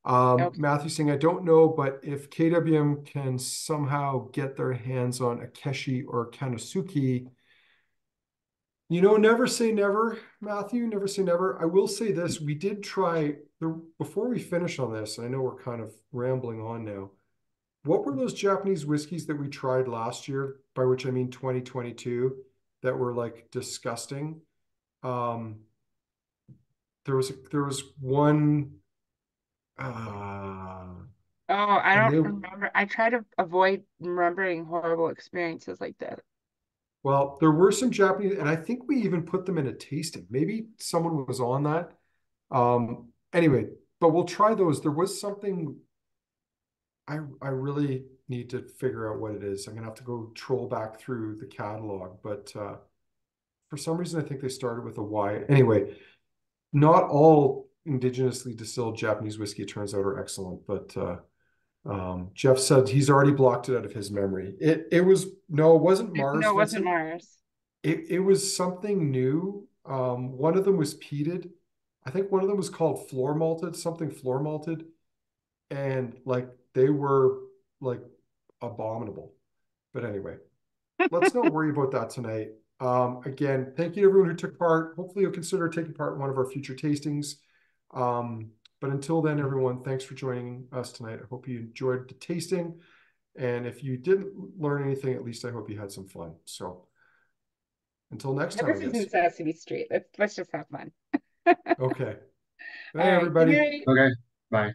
Okay. Matthew saying, I don't know, but if KWM can somehow get their hands on Akeshi or Kanasuki, never say never, Matthew, never say never. I will say this, we did try, before we finish on this, I know we're kind of rambling on now. What were those Japanese whiskeys that we tried last year, by which I mean 2022, that were like disgusting? Um, there was one, Oh, I and don't they remember. I try to avoid remembering horrible experiences like that. Well, there were some Japanese, and I think we even put them in a tasting. Maybe someone was on that. Anyway, but we'll try those. There was something I really need to figure out what it is. I'm gonna have to go troll back through the catalog, but for some reason I think they started with a Y. Anyway, not all indigenously distilled Japanese whiskey, it turns out, are excellent, but Jeff said he's already blocked it out of his memory. It was no, it wasn't Mars, No, it wasn't Vincent. Mars. It was something new. One of them was peated. I think one of them was called floor malted, something floor malted, and like they were like abominable. But anyway, let's not worry about that tonight. Again, thank you to everyone who took part. Hopefully, you'll consider taking part in one of our future tastings. But until then, everyone, thanks for joining us tonight. I hope you enjoyed the tasting. And if you didn't learn anything, at least I hope you had some fun. So until next time, I This guess. isn't Sesame Street. Let's just have fun. Okay. All Bye, right. Good everybody. night. Okay, bye.